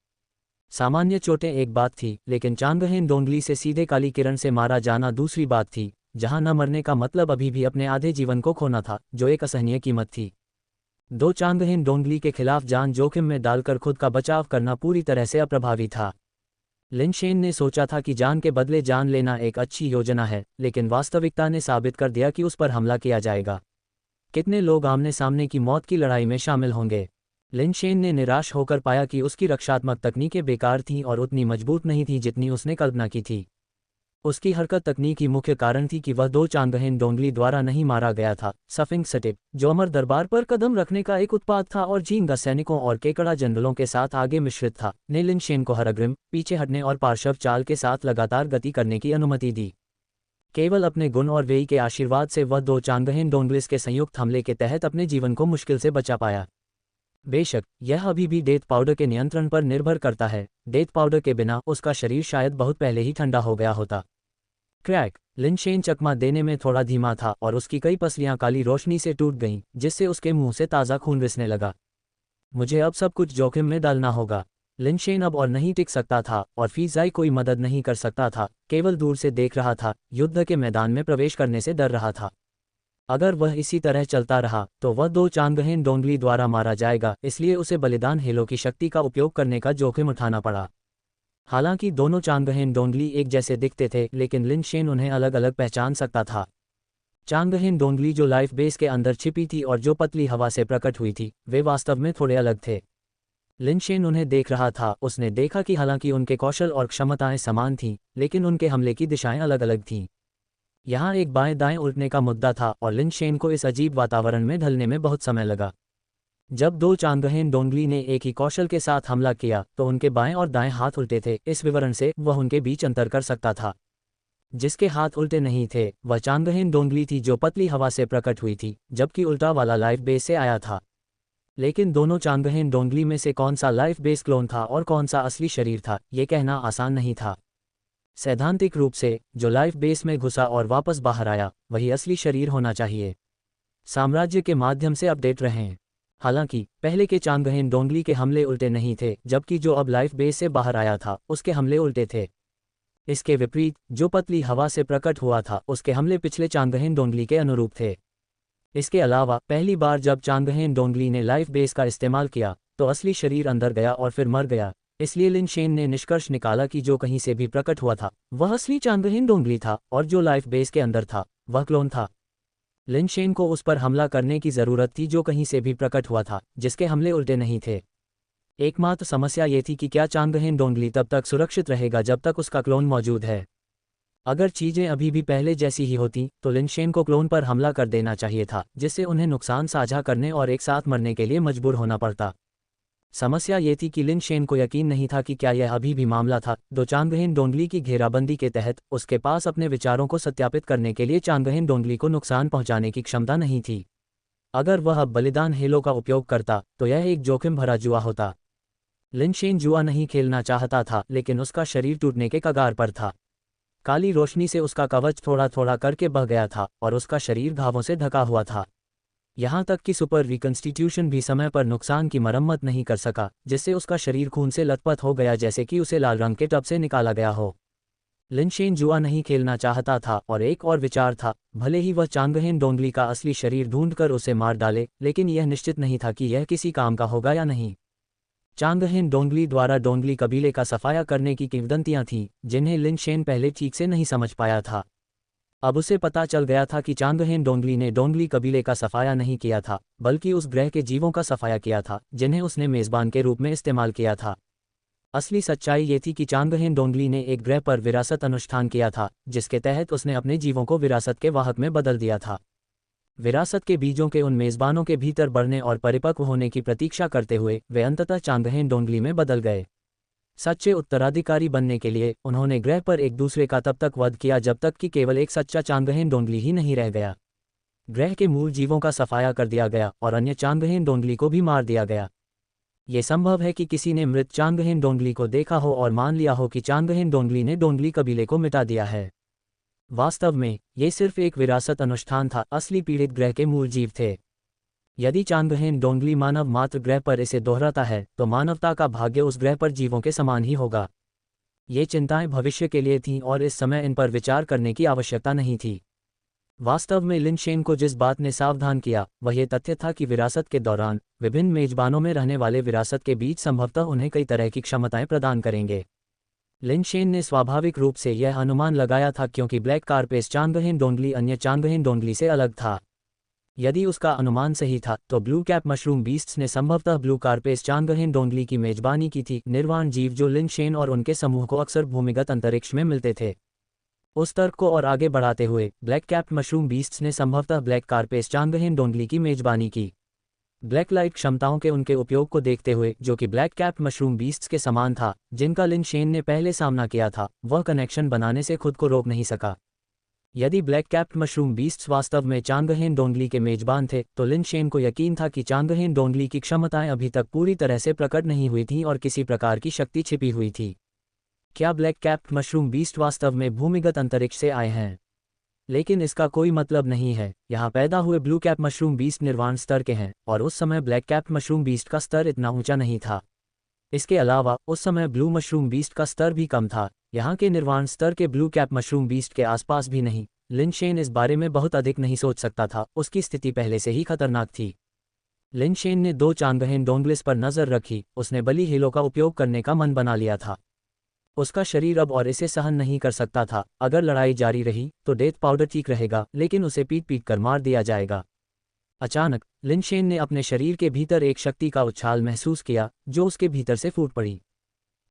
सामान्य चोटें एक बात थी, लेकिन चांगहेन डोंगली से सीधे काली किरण से मारा जाना दूसरी बात थी, जहां न मरने का मतलब अभी भी अपने आधे जीवन को खोना था, जो एक असहनीय कीमत थी। दो चांगहेन डोंगली के खिलाफ जान जोखिम में डालकर खुद का बचाव करना पूरी तरह से अप्रभावी था। लिन शेन ने सोचा था कि जान के बदले जान लेना एक अच्छी योजना है, लेकिन वास्तविकता ने साबित कर दिया कि उस पर हमला किया जाएगा। कितने लोग आमने सामने की मौत की लड़ाई में शामिल होंगे। लिन शेन ने निराश होकर पाया कि उसकी रक्षात्मक तकनीकें बेकार थीं और उतनी मजबूत नहीं थीं जितनी उसने कल्पना की थी। उसकी हरकत तकनीक ही मुख्य कारण थी कि वह दो चांगहेन डोंगली द्वारा नहीं मारा गया था। सफिंग सटिप, जो अमर दरबार पर कदम रखने का एक उत्पाद था और झींगा सैनिकों और केकड़ा जनरलों के साथ आगे मिश्रित था, ने लिन शेन को हरअग्रिम, पीछे हटने और पार्श्व चाल के साथ लगातार गति करने की अनुमति दी। केवल अपने गुण और वेई के आशीर्वाद से वह दो चांगहेन डोंगलिस के संयुक्त हमले के तहत अपने जीवन को मुश्किल से बचा पाया। बेशक यह अभी भी डेथ पाउडर के नियंत्रण पर निर्भर करता है। डेथ पाउडर के बिना उसका शरीर शायद बहुत पहले ही ठंडा हो गया होता। क्रैक, लिन शेन चकमा देने में थोड़ा धीमा था और उसकी कई पसलियां काली रोशनी से टूट गईं, जिससे उसके मुंह से ताज़ा खून रिसने लगा। मुझे अब सब कुछ जोखिम में डालना होगा। लिन शेन अब और नहीं टिक सकता था और फीजाई कोई मदद नहीं कर सकता था, केवल दूर से देख रहा था, युद्ध के मैदान में प्रवेश करने से डर रहा था। अगर वह इसी तरह चलता रहा तो वह दो चांगहेन डोंगली द्वारा मारा जाएगा, इसलिए उसे बलिदान हेलो की शक्ति का उपयोग करने का जोखिम उठाना पड़ा। हालांकि दोनों चांगहेन डोंगली एक जैसे दिखते थे, लेकिन लिन शेन उन्हें अलग अलग पहचान सकता था। चांगहेन डोंगली जो लाइफ बेस के अंदर छिपी थी और जो पतली हवा से प्रकट हुई थी, वे वास्तव में थोड़े अलग थे। लिन शेन उन्हें देख रहा था। उसने देखा कि हालांकि उनके कौशल और क्षमताएं समान थीं, लेकिन उनके हमले की दिशाएं अलग अलग थीं। यहाँ एक बाएं दाएं उल्टने का मुद्दा था और लिन शेन को इस अजीब वातावरण में ढलने में बहुत समय लगा। जब दो चांगहेन डोंगली ने एक ही कौशल के साथ हमला किया तो उनके बाएं और दाएं हाथ उल्टे थे। इस विवरण से वह उनके बीच अंतर कर सकता था। जिसके हाथ उल्टे नहीं थे वह चांगहेन डोंगली थी जो पतली हवा से प्रकट हुई थी, जबकि उल्टा वाला लाइफ बेस से आया था। लेकिन दोनों चांगहेन डोंगली में से कौन सा लाइफ बेस क्लोन था और कौन सा असली शरीर था, ये कहना आसान नहीं था। सैद्धांतिक रूप से जो लाइफ बेस में घुसा और वापस बाहर आया वही असली शरीर होना चाहिए। साम्राज्य के माध्यम से अपडेट रहें। हालांकि पहले के चांगहेन डोंगली के हमले उल्टे नहीं थे, जबकि जो अब लाइफ बेस से बाहर आया था उसके हमले उल्टे थे। इसके विपरीत जो पतली हवा से प्रकट हुआ था उसके हमले पिछले चांगहेन डोंगली के अनुरूप थे। इसके अलावा पहली बार जब चांगहेन डोंगली ने लाइफ बेस का इस्तेमाल किया तो असली शरीर अंदर गया और फिर मर गया। इसलिए लिन शेन ने निष्कर्ष निकाला कि जो कहीं से भी प्रकट हुआ था वह असली चांगहेन डोंगली था और जो लाइफ बेस के अंदर था वह क्लोन था। लिन शेन को उस पर हमला करने की जरूरत थी जो कहीं से भी प्रकट हुआ था, जिसके हमले उल्टे नहीं थे। एकमात्र समस्या ये थी कि क्या चांगहेन डोंगली तब तक सुरक्षित रहेगा जब तक उसका क्लोन मौजूद है। अगर चीजें अभी भी पहले जैसी ही होती तो लिन शेन को क्लोन पर हमला कर देना चाहिए था, जिससे उन्हें नुकसान साझा करने और एक साथ मरने के लिए मजबूर होना पड़ता। समस्या ये थी कि लिन शेन को यकीन नहीं था कि क्या यह अभी भी मामला था। दो चांगहेन डोंगली की घेराबंदी के तहत उसके पास अपने विचारों को सत्यापित करने के लिए चांगहेन डोंगली को नुकसान पहुंचाने की क्षमता नहीं थी। अगर वह अब बलिदान हेलो का उपयोग करता तो यह एक जोखिम भरा जुआ होता। लिन शेन जुआ नहीं खेलना चाहता था, लेकिन उसका शरीर टूटने के कगार पर था। काली रोशनी से उसका कवच थोड़ा थोड़ा करके बह गया था और उसका शरीर घावों से ढका हुआ था। यहाँ तक कि सुपर रिकंस्टिट्यूशन भी समय पर नुकसान की मरम्मत नहीं कर सका, जिससे उसका शरीर खून से लथपथ हो गया जैसे कि उसे लाल रंग के टब से निकाला गया हो। लिन शेन जुआ नहीं खेलना चाहता था और एक और विचार था, भले ही वह चांगहेन डोंगली का असली शरीर ढूंढकर उसे मार डाले, लेकिन यह निश्चित नहीं था कि यह किसी काम का होगा या नहीं। चांगहेन डोंगली द्वारा डोंगली कबीले का सफाया करने की किंवदंतियां थीं, जिन्हें लिन शेन पहले ठीक से नहीं समझ पाया था। अब उसे पता चल गया था कि चांगहेन डोंगली ने डोंगली कबीले का सफाया नहीं किया था, बल्कि उस ग्रह के जीवों का सफाया किया था जिन्हें उसने मेज़बान के रूप में इस्तेमाल किया था। असली सच्चाई ये थी कि चांगहेन डोंगली ने एक ग्रह पर विरासत अनुष्ठान किया था, जिसके तहत उसने अपने जीवों को विरासत के वाहक में बदल दिया था। विरासत के बीजों के उन मेज़बानों के भीतर बढ़ने और परिपक्व होने की प्रतीक्षा करते हुए वे अंततः चांगहेन डोंगली में बदल गए। सच्चे उत्तराधिकारी बनने के लिए उन्होंने ग्रह पर एक दूसरे का तब तक वध किया जब तक कि केवल एक सच्चा चांगहेन डोंगली ही नहीं रह गया। ग्रह के मूल जीवों का सफाया कर दिया गया और अन्य चांगहेन डोंगली को भी मार दिया गया। ये संभव है कि किसी ने मृत चांगहेन डोंगली को देखा हो और मान लिया हो कि चांगहेन डोंगली ने डोंगली कबीले को मिटा दिया है। वास्तव में ये सिर्फ एक विरासत अनुष्ठान था, असली पीड़ित ग्रह के मूल जीव थे। यदि चांगहेन डोंगली मानव मात्र ग्रह पर इसे दोहराता है तो मानवता का भाग्य उस ग्रह पर जीवों के समान ही होगा। ये चिंताएं भविष्य के लिए थीं और इस समय इन पर विचार करने की आवश्यकता नहीं थी। वास्तव में लिन शेन को जिस बात ने सावधान किया वह ये तथ्य था कि विरासत के दौरान विभिन्न मेजबानों में रहने वाले विरासत के बीच संभवतः उन्हें कई तरह की क्षमताएं प्रदान करेंगे। लिनशेन ने स्वाभाविक रूप से यह अनुमान लगाया था क्योंकि ब्लैक कारपेस चांगहेन डोंगली अन्य चांगहेन डोंगली से अलग था। यदि उसका अनुमान सही था तो ब्लू कैप मशरूम बीस्ट्स ने संभवतः ब्लू कारपेस चांगहेन डोंगली की मेजबानी की थी, निर्वाण जीव जो लिनशेन और उनके समूह को अक्सर भूमिगत अंतरिक्ष में मिलते थे। उस तर्क को और आगे बढ़ाते हुए ब्लैक कैप मशरूम बीस्ट्स ने संभवतः ब्लैक कारपेस चांगहेन डोंगली की मेजबानी की। ब्लैक लाइट क्षमताओं के उनके उपयोग को देखते हुए, जो कि ब्लैक कैप मशरूम बीस्ट्स के समान था जिनका लिनशेन ने पहले सामना किया था, वह कनेक्शन बनाने से खुद को रोक नहीं सका। यदि ब्लैक कैप मशरूम बीस्ट्स वास्तव में चांगहेन डोंगली के मेजबान थे तो लिनशेन को यकीन था कि चांगहेन डोंगली की क्षमताएं अभी तक पूरी तरह से प्रकट नहीं हुई थीं और किसी प्रकार की शक्ति छिपी हुई थी। क्या ब्लैक कैप मशरूम बीस्ट वास्तव में भूमिगत अंतरिक्ष से आए हैं? लेकिन इसका कोई मतलब नहीं है। यहाँ पैदा हुए ब्लू कैप मशरूम बीस्ट निर्वाण स्तर के हैं और उस समय ब्लैक कैप मशरूम बीस्ट का स्तर इतना ऊंचा नहीं था। इसके अलावा उस समय ब्लू मशरूम बीस्ट का स्तर भी कम था, यहाँ के निर्वाण स्तर के ब्लू कैप मशरूम बीस्ट के आसपास भी नहीं। लिनशेन इस बारे में बहुत अधिक नहीं सोच सकता था, उसकी स्थिति पहले से ही खतरनाक थी। लिनशेन ने 2 चांगहेन डोंगलिस पर नजर रखी, उसने बली हीलो का उपयोग करने का मन बना लिया था। उसका शरीर अब और इसे सहन नहीं कर सकता था। अगर लड़ाई जारी रही तो डेथ पाउडर ठीक रहेगा, लेकिन उसे पीट पीट कर मार दिया जाएगा। अचानक लिनशेन ने अपने शरीर के भीतर एक शक्ति का उछाल महसूस किया जो उसके भीतर से फूट पड़ी।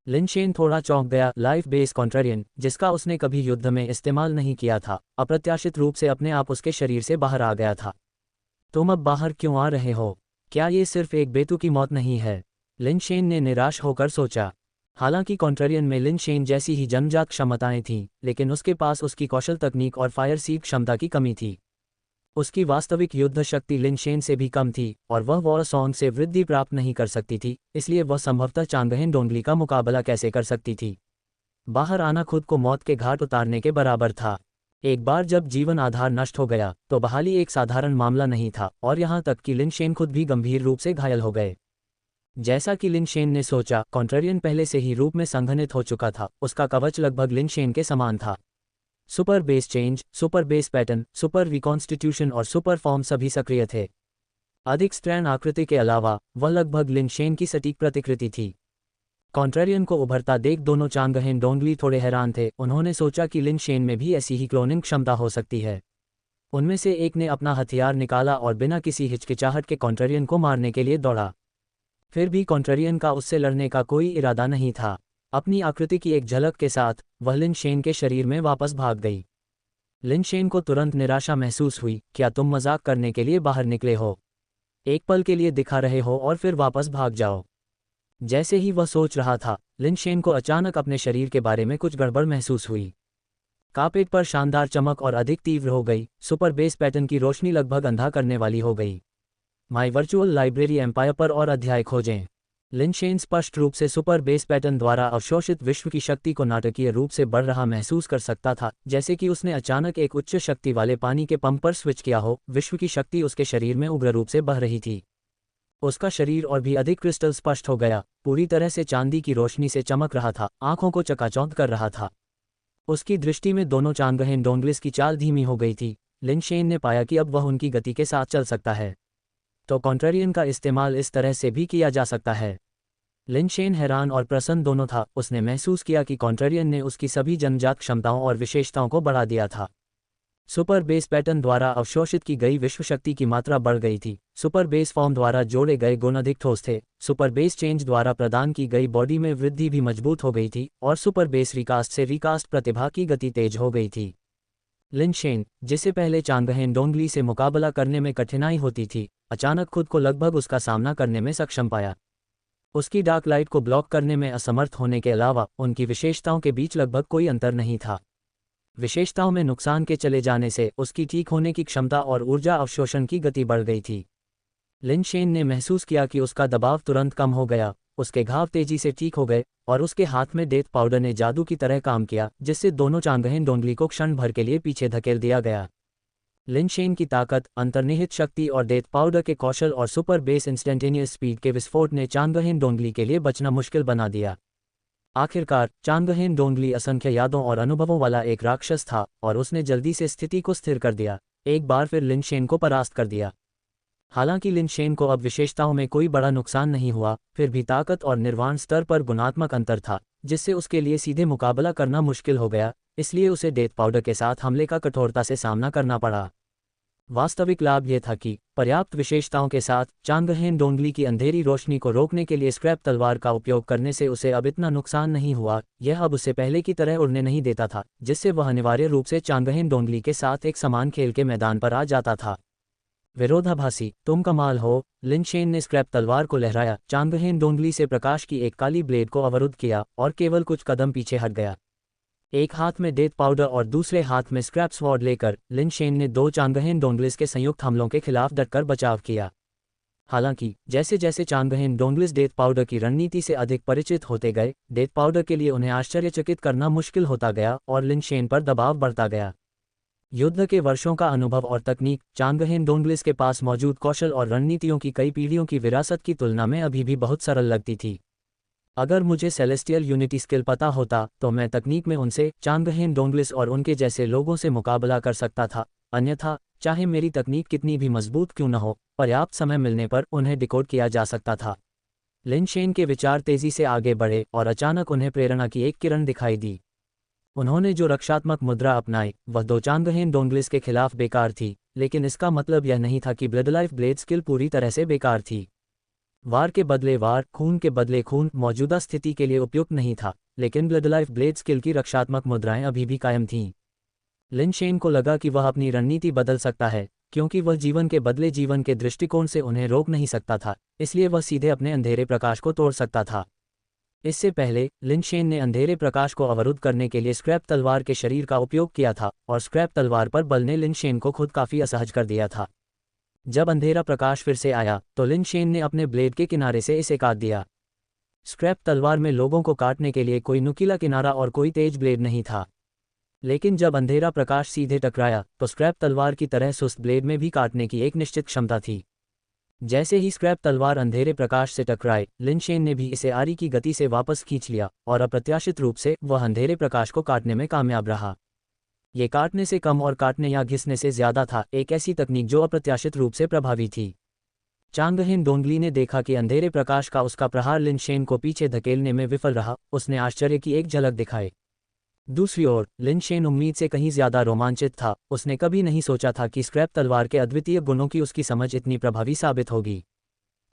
लिनशेन थोड़ा चौंक गया। लाइफ बेस कॉन्ट्रेरियन, जिसका उसने कभी युद्ध में इस्तेमाल नहीं किया था, अप्रत्याशित रूप से अपने आप उसके शरीर से बाहर आ गया था। तुम अब बाहर क्यों आ रहे हो? क्या ये सिर्फ एक बेतुकी मौत नहीं है? लिनशेन ने निराश होकर सोचा। हालांकि कॉन्ट्रेरियन में लिनशेन जैसी ही जन्मजात क्षमताएं थीं, लेकिन उसके पास उसकी कौशल तकनीक और फायर सीप क्षमता की कमी थी। उसकी वास्तविक युद्ध शक्ति लिनशेन से भी कम थी और वह वॉर सॉन्ग से वृद्धि प्राप्त नहीं कर सकती थी, इसलिए वह संभवतः चांगहेन डोंगली का मुकाबला कैसे कर सकती थी? बाहर आना खुद को मौत के घाट उतारने के बराबर था। एक बार जब जीवन आधार नष्ट हो गया तो बहाली एक साधारण मामला नहीं था, और यहाँ तक कि लिनशेन खुद भी गंभीर रूप से घायल हो गए। जैसा कि लिनशेन ने सोचा, कॉन्ट्रेरियन पहले से ही रूप में संघनित हो चुका था। उसका कवच लगभग लिनशेन के समान था। Super base change, super base pattern, super reconstitution और सुपर फॉर्म सभी सक्रिय थे। अधिक स्ट्रैंड आकृति के अलावा वह लगभग लिनशेन की सटीक प्रतिकृति थी। कॉन्ट्रेरियन को उभरता देख दोनों चांगहेन डोंगली थोड़े हैरान थे। उन्होंने सोचा कि लिनशेन में भी ऐसी ही क्लोनिंग क्षमता हो सकती है। उनमें से एक ने अपना हथियार निकाला और बिना किसी हिचकिचाहट के कॉन्ट्रेरियन को मारने के लिए दौड़ा। फिर भी कॉन्ट्रेरियन का उससे लड़ने का कोई इरादा नहीं था। अपनी आकृति की एक झलक के साथ वह लिनशेन के शरीर में वापस भाग गई। लिनशेन को तुरंत निराशा महसूस हुई। क्या तुम मजाक करने के लिए बाहर निकले हो? एक पल के लिए दिखा रहे हो और फिर वापस भाग जाओ। जैसे ही वह सोच रहा था, लिनशेन को अचानक अपने शरीर के बारे में कुछ गड़बड़ महसूस हुई। कार्पेट पर शानदार चमक और अधिक तीव्र हो गई। सुपर बेस पैटर्न की रोशनी लगभग अंधा करने वाली हो गई। माई वर्चुअल लाइब्रेरी एम्पायर पर और अध्याय खोजें। लिनशेन स्पष्ट रूप से सुपर बेस पैटर्न द्वारा अवशोषित विश्व की शक्ति को नाटकीय रूप से बढ़ रहा महसूस कर सकता था, जैसे कि उसने अचानक एक उच्च शक्ति वाले पानी के पंप पर स्विच किया हो। विश्व की शक्ति उसके शरीर में उग्र रूप से बह रही थी। उसका शरीर और भी अधिक क्रिस्टल स्पष्ट हो गया, पूरी तरह से चांदी की रोशनी से चमक रहा था, आंखों को चकाचौंध कर रहा था। उसकी दृष्टि में दोनों चांगहेन डोंगलिस की चाल धीमी हो गई थी। लिनशेन ने पाया कि अब वह उनकी गति के साथ चल सकता है, तो कॉन्ट्रेरियन का इस्तेमाल इस तरह से भी किया जा सकता है। लिनशेन हैरान और प्रसन्न दोनों था। उसने महसूस किया कि कॉन्ट्रेरियन ने उसकी सभी जन्मजात क्षमताओं और विशेषताओं को बढ़ा दिया था। सुपर बेस पैटर्न द्वारा अवशोषित की गई विश्व शक्ति की मात्रा बढ़ गई थी। सुपर बेस फॉर्म द्वारा जोड़े गए गुण अधिक ठोस थे। सुपर बेस चेंज द्वारा प्रदान की गई बॉडी में वृद्धि भी मजबूत हो गई थी और सुपर बेस रिकास्ट से रिकास्ट प्रतिभा की गति तेज हो गई थी। लिनशेन, जिसे पहले चांगहेन डोंगली से मुकाबला करने में कठिनाई होती थी, अचानक खुद को लगभग उसका सामना करने में सक्षम पाया। उसकी डार्क लाइट को ब्लॉक करने में असमर्थ होने के अलावा उनकी विशेषताओं के बीच लगभग कोई अंतर नहीं था। विशेषताओं में नुकसान के चले जाने से उसकी ठीक होने की क्षमता और ऊर्जा अवशोषण की गति बढ़ गई थी। लिनशेन ने महसूस किया कि उसका दबाव तुरंत कम हो गया, उसके घाव तेजी से ठीक हो गए और उसके हाथ में डेथ पाउडर ने जादू की तरह काम किया, जिससे दोनों चांगहेन डोंगली को क्षण भर के लिए पीछे धकेल दिया गया। लिनशेन की ताकत, अंतर्निहित शक्ति और डेथ पाउडर के कौशल और सुपर बेस इंस्टेंटेनियस स्पीड के विस्फोट ने चांगहेन डोंगली के लिए बचना मुश्किल बना दिया। आखिरकार चांगहेन डोंगली असंख्य यादों और अनुभवों वाला एक राक्षस था और उसने जल्दी से स्थिति को स्थिर कर दिया, एक बार फिर लिनशेन को परास्त कर दिया। हालांकि लिन शेन को अब विशेषताओं में कोई बड़ा नुकसान नहीं हुआ, फिर भी ताकत और निर्वाण स्तर पर गुणात्मक अंतर था, जिससे उसके लिए सीधे मुकाबला करना मुश्किल हो गया, इसलिए उसे डेथ पाउडर के साथ हमले का कठोरता से सामना करना पड़ा। वास्तविक लाभ यह था कि पर्याप्त विशेषताओं के साथ चांगहेन डोंगली की अंधेरी रोशनी को रोकने के लिए स्क्रैप तलवार का उपयोग करने से उसे अब इतना नुकसान नहीं हुआ, यह अब उसे पहले की तरह उड़ने नहीं देता था, जिससे वह अनिवार्य रूप से चांगहेन डोंगली के साथ एक समान खेल के मैदान पर आ जाता था। विरोधाभासी, तुम कमाल हो, लिन शेन ने स्क्रैप तलवार को लहराया, चांगहेन डोंगली से प्रकाश की एक काली ब्लेड को अवरुद्ध किया और केवल कुछ कदम पीछे हट गया। एक हाथ में डेथ पाउडर और दूसरे हाथ में स्क्रैप स्वॉर्ड लेकर लिन शेन ने दो चांगहेन डोंगलिस के संयुक्त हमलों के खिलाफ डटकर बचाव किया। हालांकि जैसे जैसे चांगहेन डोंगलिस डेथ पाउडर की रणनीति से अधिक परिचित होते गए, डेथ पाउडर के लिए उन्हें आश्चर्यचकित करना मुश्किल होता गया और लिन शेन पर दबाव बढ़ता गया। युद्ध के वर्षों का अनुभव और तकनीक, चांगहेन डोंगलिस के पास मौजूद कौशल और रणनीतियों की कई पीढ़ियों की विरासत की तुलना में अभी भी बहुत सरल लगती थी। अगर मुझे सेलेस्टियल यूनिटी स्किल पता होता तो मैं तकनीक में उनसे, चांगहेन डोंगलिस और उनके जैसे लोगों से मुकाबला कर सकता था, अन्यथा चाहे मेरी तकनीक कितनी भी मजबूत क्यों न हो, पर्याप्त समय मिलने पर उन्हें डिकोड किया जा सकता था। लिन शेन के विचार तेजी से आगे बढ़े और अचानक उन्हें प्रेरणा की एक किरण दिखाई दी। उन्होंने जो रक्षात्मक मुद्रा अपनाई वह दो चांगहेन डोंगलिस के खिलाफ बेकार थी, लेकिन इसका मतलब यह नहीं था कि ब्लडलाइफ ब्लेड स्किल पूरी तरह से बेकार थी। वार के बदले वार, खून के बदले खून मौजूदा स्थिति के लिए उपयुक्त नहीं था, लेकिन ब्लडलाइफ ब्लेड स्किल की रक्षात्मक मुद्राएं अभी भी कायम थीं। लिन शेन को लगा कि वह अपनी रणनीति बदल सकता है, क्योंकि वह जीवन के बदले जीवन के दृष्टिकोण से उन्हें रोक नहीं सकता था, इसलिए वह सीधे अपने अंधेरे प्रकाश को तोड़ सकता था। इससे पहले लिन शेन ने अंधेरे प्रकाश को अवरुद्ध करने के लिए स्क्रैप तलवार के शरीर का उपयोग किया था, और स्क्रैप तलवार पर बल ने लिन शेन को खुद काफी असहज कर दिया था। जब अंधेरा प्रकाश फिर से आया तो लिन शेन ने अपने ब्लेड के किनारे से इसे काट दिया। स्क्रैप तलवार में लोगों को काटने के लिए कोई नुकीला किनारा और कोई तेज ब्लेड नहीं था, लेकिन जब अंधेरा प्रकाश सीधे टकराया तो स्क्रैप तलवार की तरह सुस्त ब्लेड में भी काटने की एक निश्चित क्षमता थी। जैसे ही स्क्रैप तलवार अंधेरे प्रकाश से टकराए, लिन शेन ने भी इसे आरी की गति से वापस खींच लिया और अप्रत्याशित रूप से वह अंधेरे प्रकाश को काटने में कामयाब रहा। ये काटने से कम और काटने या घिसने से ज्यादा था, एक ऐसी तकनीक जो अप्रत्याशित रूप से प्रभावी थी। चांगहेन डोंगली ने देखा कि अंधेरे प्रकाश का उसका प्रहार लिन शेन को पीछे धकेलने में विफल रहा, उसने आश्चर्य की एक झलक दिखाई। दूसरी ओर लिन शेन उम्मीद से कहीं ज्यादा रोमांचित था, उसने कभी नहीं सोचा था कि स्क्रैप तलवार के अद्वितीय गुणों की उसकी समझ इतनी प्रभावी साबित होगी।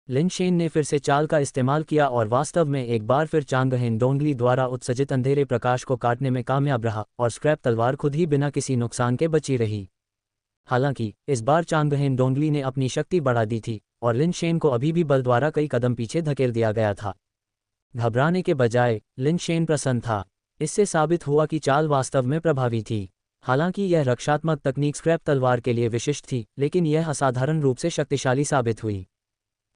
लिन शेन ने फिर से चाल का इस्तेमाल किया और वास्तव में एक बार फिर चांगहेन डोंगली द्वारा उत्सर्जित अंधेरे प्रकाश को काटने में कामयाब रहा और स्क्रैप तलवार खुद ही बिना किसी नुकसान के बची रही। हालांकि इस बार चांगहेन डोंगली ने अपनी शक्ति बढ़ा दी थी और लिन शेन को अभी भी बल द्वारा कई कदम पीछे धकेल दिया गया था। घबराने के बजाय लिन शेन प्रसन्न था, इससे साबित हुआ कि चाल वास्तव में प्रभावी थी। हालांकि यह रक्षात्मक तकनीक स्क्रैप तलवार के लिए विशिष्ट थी, लेकिन यह असाधारण रूप से शक्तिशाली साबित हुई।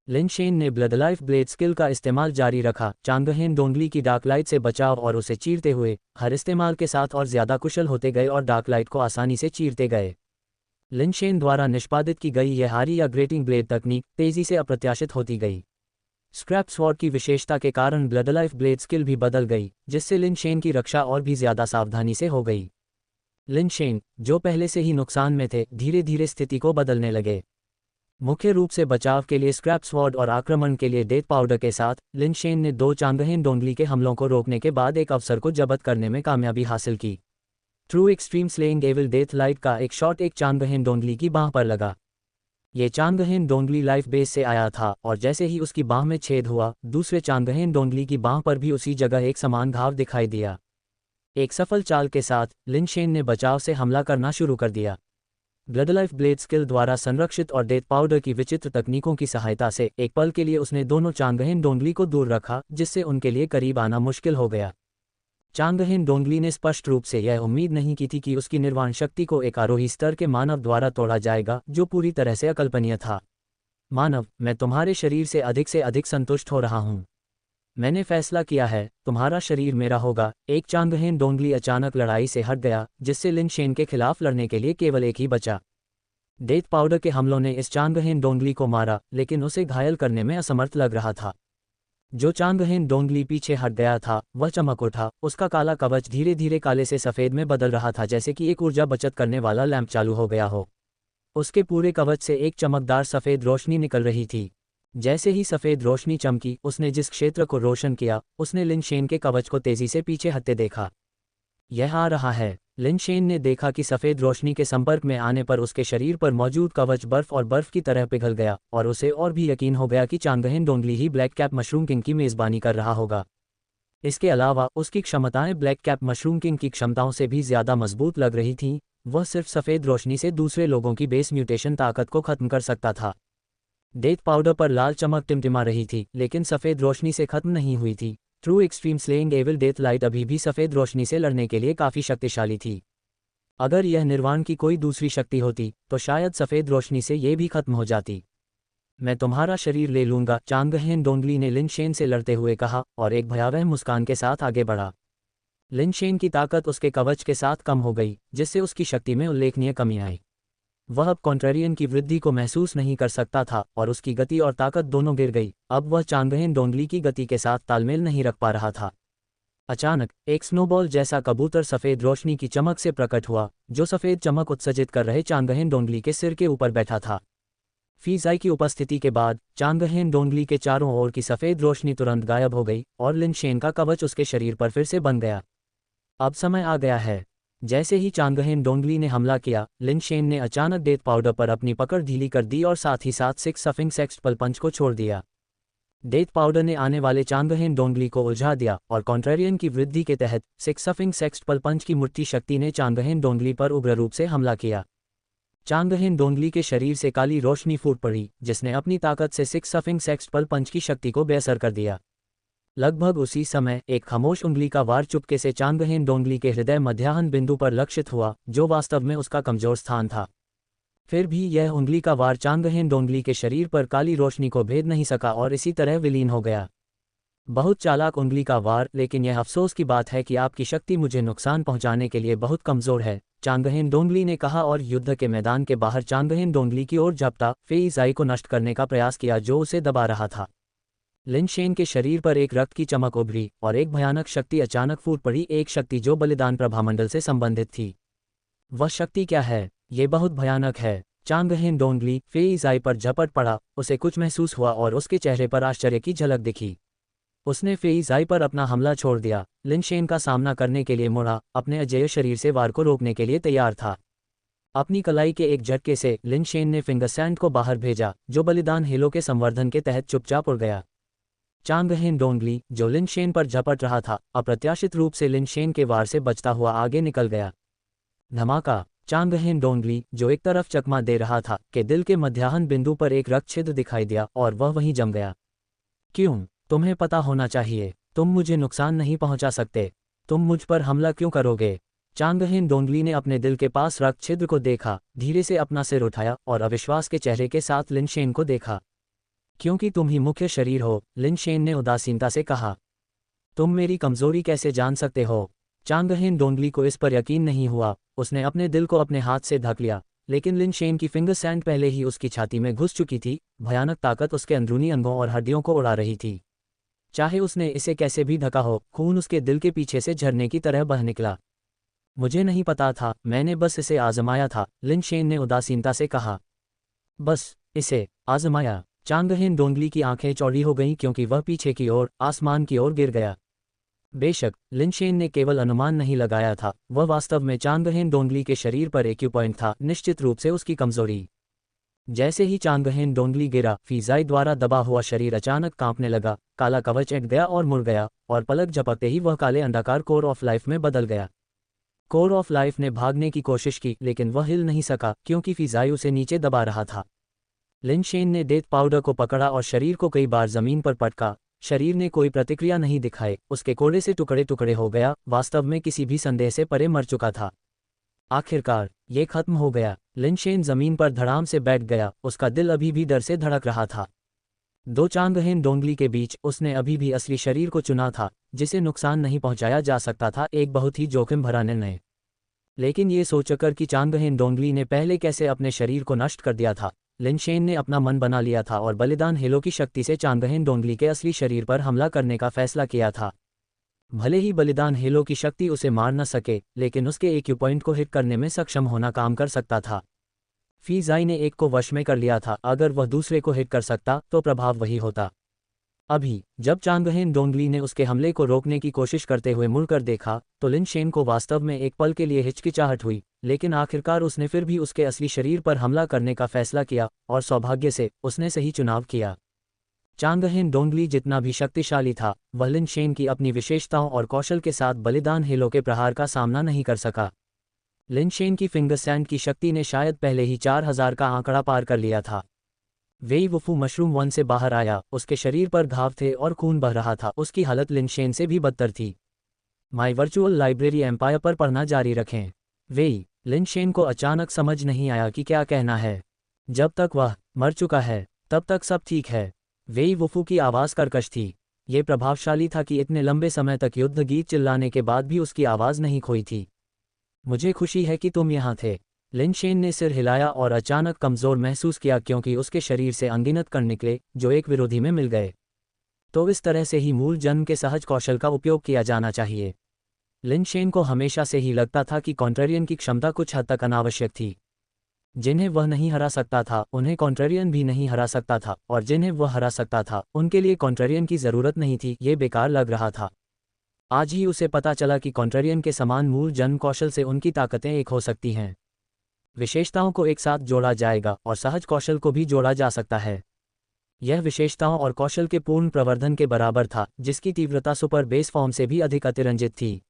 लिन शेन ने ब्लडलाइफ ब्लेड स्किल का इस्तेमाल जारी रखा, चांगहेन डोंगली की डार्कलाइट से बचाव और उसे चीरते हुए हर इस्तेमाल के साथ और ज्यादा कुशल होते गए और डार्कलाइट को आसानी से चीरते गए। लिन शेन द्वारा निष्पादित की गई यह हारी या ग्रेटिंग ब्लेड तकनीक तेजी से अप्रत्याशित होती गई। स्क्रैप स्वॉर्ड की विशेषता के कारण ब्लडलाइफ ब्लेड स्किल भी बदल गई, जिससे लिन शेन की रक्षा और भी ज्यादा सावधानी से हो गई। लिन शेन, जो पहले से ही नुकसान में थे, धीरे धीरे स्थिति को बदलने लगे। मुख्य रूप से बचाव के लिए स्क्रैप स्वॉर्ड और आक्रमण के लिए डेथ पाउडर के साथ लिन शेन ने दो चांगहेन डोंगली के हमलों को रोकने के बाद एक अवसर को जब्त करने में कामयाबी हासिल की। True extreme slaying evil death light का एक शॉट एक चांगहेन डोंगली की बांह पर लगा। ये चांगहेन डोंगली लाइफ बेस से आया था और जैसे ही उसकी बांह में छेद हुआ, दूसरे चांगहेन डोंगली की बांह पर भी उसी जगह एक समान घाव दिखाई दिया। एक सफल चाल के साथ लिन शेन ने बचाव से हमला करना शुरू कर दिया। ब्लडलाइफ ब्लेड स्किल द्वारा संरक्षित और डेथ पाउडर की विचित्र तकनीकों की सहायता से एक पल के लिए उसने दोनों चांगहेन डोंगली को दूर रखा, जिससे उनके लिए करीब आना मुश्किल हो गया। चांगहेन डोंगली ने स्पष्ट रूप से यह उम्मीद नहीं की थी कि उसकी निर्वाण शक्ति को एक आरोही स्तर के मानव द्वारा तोड़ा जाएगा, जो पूरी तरह से अकल्पनीय था। मानव, मैं तुम्हारे शरीर से अधिक संतुष्ट हो रहा हूँ। मैंने फैसला किया है, तुम्हारा शरीर मेरा होगा। एक चांगहेन डोंगली अचानक लड़ाई से हट गया, जिससे लिन शेन के खिलाफ लड़ने के लिए केवल एक ही बचा। डेथ पाउडर के हमलों ने इस चांगहेन डोंगली को मारा, लेकिन उसे घायल करने में असमर्थ लग रहा था। जो चांगहेन डोंगली पीछे हट गया था वह चमक उठा, उसका काला कवच धीरे धीरे काले से सफेद में बदल रहा था, जैसे कि एक ऊर्जा बचत करने वाला लैंप चालू हो गया हो। उसके पूरे कवच से एक चमकदार सफ़ेद रोशनी निकल रही थी। जैसे ही सफ़ेद रोशनी चमकी, उसने जिस क्षेत्र को रोशन किया, उसने लिन शेन के कवच को तेज़ी से पीछे हटते देखा। यह आ रहा है। लिन शेन ने देखा कि सफ़ेद रोशनी के संपर्क में आने पर उसके शरीर पर मौजूद कवच बर्फ और बर्फ की तरह पिघल गया, और उसे और भी यकीन हो गया कि चांगहेन डोंगली ही ब्लैक कैप मशरूम किंग की मेज़बानी कर रहा होगा। इसके अलावा उसकी क्षमताएं ब्लैक कैप मशरूम किंग की क्षमताओं से भी ज़्यादा मजबूत लग रही थीं। वह सिर्फ सफ़ेद रोशनी से दूसरे लोगों की बेस म्यूटेशन ताकत को ख़त्म कर सकता था। डेथ पाउडर पर लाल चमक टिमटिमा रही थी, लेकिन सफ़ेद रोशनी से ख़त्म नहीं हुई थी। True extreme slaying evil death light अभी भी सफ़ेद रोशनी से लड़ने के लिए काफ़ी शक्तिशाली थी। अगर यह निर्वाण की कोई दूसरी शक्ति होती तो शायद सफ़ेद रोशनी से ये भी खत्म हो जाती। मैं तुम्हारा शरीर ले लूंगा, चांगहेन डोंगली ने लिन शेन से लड़ते हुए कहा, और एक भयावह मुस्कान के साथ आगे बढ़ा। लिन शेन की ताकत उसके कवच के साथ कम हो गई, जिससे उसकी शक्ति में उल्लेखनीय कमी आई। वह अब कॉन्ट्रेरियन की वृद्धि को महसूस नहीं कर सकता था, और उसकी गति और ताकत दोनों गिर गई। अब वह चांगहेन डोंगली की गति के साथ तालमेल नहीं रख पा रहा था। अचानक एक स्नोबॉल जैसा कबूतर सफ़ेद रोशनी की चमक से प्रकट हुआ, जो सफ़ेद चमक उत्सर्जित कर रहे चांगहेन डोंगली के सिर के ऊपर बैठा था। फीजाई की उपस्थिति के बाद चांगहेन डोंगली के चारों ओर की सफ़ेद रोशनी तुरंत गायब हो गई, और लिन शेन का कवच उसके शरीर पर फिर से बन गया। अब समय आ गया है। जैसे ही चांगहेन डोंगली ने हमला किया, लिन शेन ने अचानक डेथ पाउडर पर अपनी पकड़ ढीली कर दी और साथ ही साथ सिक्स सफिंग सेक्सटपल पंच को छोड़ दिया। डेथ पाउडर ने आने वाले चांगहेन डोंगली को उलझा दिया, और कॉन्ट्रेरियन की वृद्धि के तहत सिक्स सफिंग सेक्सटपल पंच की मूर्ति शक्ति ने चांगहेन डोंगली पर उग्र रूप से हमला किया। चांगहेन डोंगली के शरीर से काली रोशनी फूट पड़ी, जिसने अपनी ताकत से सिक्स सफिंग सेक्सटपल पंच की शक्ति को बेअसर कर दिया। लगभग उसी समय एक खामोश उंगली का वार चुपके से चांगहेन डोंगली के हृदय मध्याह्न बिंदु पर लक्षित हुआ, जो वास्तव में उसका कमजोर स्थान था। फिर भी यह उंगली का वार चांगहेन डोंगली के शरीर पर काली रोशनी को भेद नहीं सका और इसी तरह विलीन हो गया। बहुत चालाक उंगली का वार, लेकिन यह अफसोस की बात है कि आपकी शक्ति मुझे नुकसान पहुंचाने के लिए बहुत कमजोर है, चांगहेन डोंगली ने कहा, और युद्ध के मैदान के बाहर चांगहेन डोंगली की ओर झपटा, फेई जाई को नष्ट करने का प्रयास किया जो उसे दबा रहा था। लिन शेन के शरीर पर एक रक्त की चमक उभरी, और एक भयानक शक्ति अचानक फूट पड़ी, एक शक्ति जो बलिदान प्रभामंडल से संबंधित थी। वह शक्ति क्या है? ये बहुत भयानक है। चांगहेन डोंगली फेई जाई पर झपट पड़ा, उसे कुछ महसूस हुआ और उसके चेहरे पर आश्चर्य की झलक दिखी। उसने फेई जाई पर अपना हमला छोड़ दिया, लिन शेन का सामना करने के लिए मुड़ा, अपने अजेय शरीर से वार को रोकने के लिए तैयार था। अपनी कलाई के एक झटके से लिन शेन ने फिंगर सैंड को बाहर भेजा, जो बलिदान हेलो के संवर्धन के तहत चुपचाप उड़ गया। चांगहेन डोंगली, जो लिन शेन पर झपट रहा था, अप्रत्याशित रूप से लिन शेन के वार से बचता हुआ आगे निकल गया। धमाका! चांगहेन डोंगली, जो एक तरफ चकमा दे रहा था, के दिल के मध्याह्न बिंदु पर एक रक्त छिद्र दिखाई दिया और वह वहीं जम गया। क्यों? तुम्हें पता होना चाहिए, तुम मुझे नुकसान नहीं पहुंचा सकते। तुम मुझ पर हमला क्यों करोगे? चांगहेन डोंगली ने अपने दिल के पास रक्त छिद्र को देखा, धीरे से अपना सिर उठाया और अविश्वास के चेहरे के साथ लिन शेन को देखा। क्योंकि तुम ही मुख्य शरीर हो, लिन शेन ने उदासीनता से कहा। तुम मेरी कमजोरी कैसे जान सकते हो? चांगहेन डोंगली को इस पर यकीन नहीं हुआ। उसने अपने दिल को अपने हाथ से ढक लिया, लेकिन लिन शेन की फिंगर सैंड पहले ही उसकी छाती में घुस चुकी थी। भयानक ताकत उसके अंदरूनी अंगों और हड्डियों को उड़ा रही थी। चाहे उसने इसे कैसे भी ढका हो, खून उसके दिल के पीछे से झरने की तरह बह निकला। मुझे नहीं पता था, मैंने बस इसे आजमाया था, लिन शेन ने उदासीनता से कहा। बस इसे आजमाया? चांगहेन डोंगली की आंखें चौड़ी हो गईं, क्योंकि वह पीछे की ओर, आसमान की ओर गिर गया। बेशक लिन शेन ने केवल अनुमान नहीं लगाया था, वह वास्तव में चांगहेन डोंगली के शरीर पर एक्यूपॉइंट था, निश्चित रूप से उसकी कमजोरी। जैसे ही चांगहेन डोंगली गिरा, फीजाई द्वारा दबा हुआ शरीर अचानक कांपने लगा, काला कवच हट गया और मुड़ गया, और पलक झपकते ही वह काले अंडाकार कोर ऑफ लाइफ में बदल गया। कोर ऑफ लाइफ ने भागने की कोशिश की, लेकिन वह हिल नहीं सका, क्योंकि फीजाई उसे नीचे दबा रहा था। लिन शेन ने डेथ पाउडर को पकड़ा और शरीर को कई बार जमीन पर पटका। शरीर ने कोई प्रतिक्रिया नहीं दिखाई, उसके कोड़े से टुकड़े टुकड़े हो गया, वास्तव में किसी भी संदेह से परे मर चुका था। आखिरकार ये खत्म हो गया। लिन शेन जमीन पर धड़ाम से बैठ गया, उसका दिल अभी भी डर से धड़क रहा था। दो चांगहेन डोंगली के बीच उसने अभी भी असली शरीर को चुना था, जिसे नुकसान नहीं पहुंचाया जा सकता था, एक बहुत ही जोखिम भरा निर्णय। लेकिन ये सोचकर कि चांगहेन डोंगली ने पहले कैसे अपने शरीर को नष्ट कर दिया था, लिन शेन ने अपना मन बना लिया था और बलिदान हेलो की शक्ति से चांगहेन डोंगली के असली शरीर पर हमला करने का फैसला किया था। भले ही बलिदान हेलो की शक्ति उसे मार न सके, लेकिन उसके एक्यूपॉइंट को हिट करने में सक्षम होना काम कर सकता था। फी जाई ने एक को वश में कर लिया था, अगर वह दूसरे को हिट कर सकता तो प्रभाव वही होता। अभी जब चांगहेन डोंगली ने उसके हमले को रोकने की कोशिश करते हुए मुड़कर देखा तो लिन शेन को वास्तव में एक पल के लिए हिचकिचाहट हुई, लेकिन आखिरकार उसने फिर भी उसके असली शरीर पर हमला करने का फैसला किया और सौभाग्य से उसने सही चुनाव किया। चांगहेन डोंगली जितना भी शक्तिशाली था, वह लिन शेन की अपनी विशेषताओं और कौशल के साथ बलिदान हेलो के प्रहार का सामना नहीं कर सका। लिन शेन की फिंगर सैंड की शक्ति ने शायद पहले ही 4000 का आंकड़ा पार कर लिया था। वेई वुफू मशरूम वन से बाहर आया, उसके शरीर पर घाव थे और खून बह रहा था। उसकी हालत लिन शेन से भी बदतर थी। माई वर्चुअल लाइब्रेरी एम्पायर पर पढ़ना जारी रखें। वेई, लिन शेन को अचानक समझ नहीं आया कि क्या कहना है। जब तक वह मर चुका है तब तक सब ठीक है। वेई वुफू की आवाज़ कर्कश थी। ये प्रभावशाली था कि इतने लंबे समय तक युद्ध गीत चिल्लाने के बाद भी उसकी आवाज़ नहीं खोई थी। मुझे खुशी है कि तुम यहाँ थे। लिन शेन ने सिर हिलाया और अचानक कमज़ोर महसूस किया क्योंकि उसके शरीर से अनगिनत कण निकले जो एक विरोधी में मिल गए। तो इस तरह से ही मूल जन्म के सहज कौशल का उपयोग किया जाना चाहिए। लिन शेन को हमेशा से ही लगता था कि कॉन्ट्रेरियन की क्षमता कुछ हद तक अनावश्यक थी। जिन्हें वह नहीं हरा सकता था उन्हें कॉन्ट्रेरियन भी नहीं हरा सकता था, और जिन्हें वह हरा सकता था उनके लिए कॉन्ट्रेरियन की ज़रूरत नहीं थी। ये बेकार लग रहा था। आज ही उसे पता चला कि कॉन्ट्रेरियन के समान मूल जन्म कौशल से उनकी ताकतें एक हो सकती हैं। विशेषताओं को एक साथ जोड़ा जाएगा और सहज कौशल को भी जोड़ा जा सकता है। यह विशेषताओं और कौशल के पूर्ण प्रवर्धन के बराबर था, जिसकी तीव्रता सुपर बेस फॉर्म से भी अधिक अतिरंजित थी।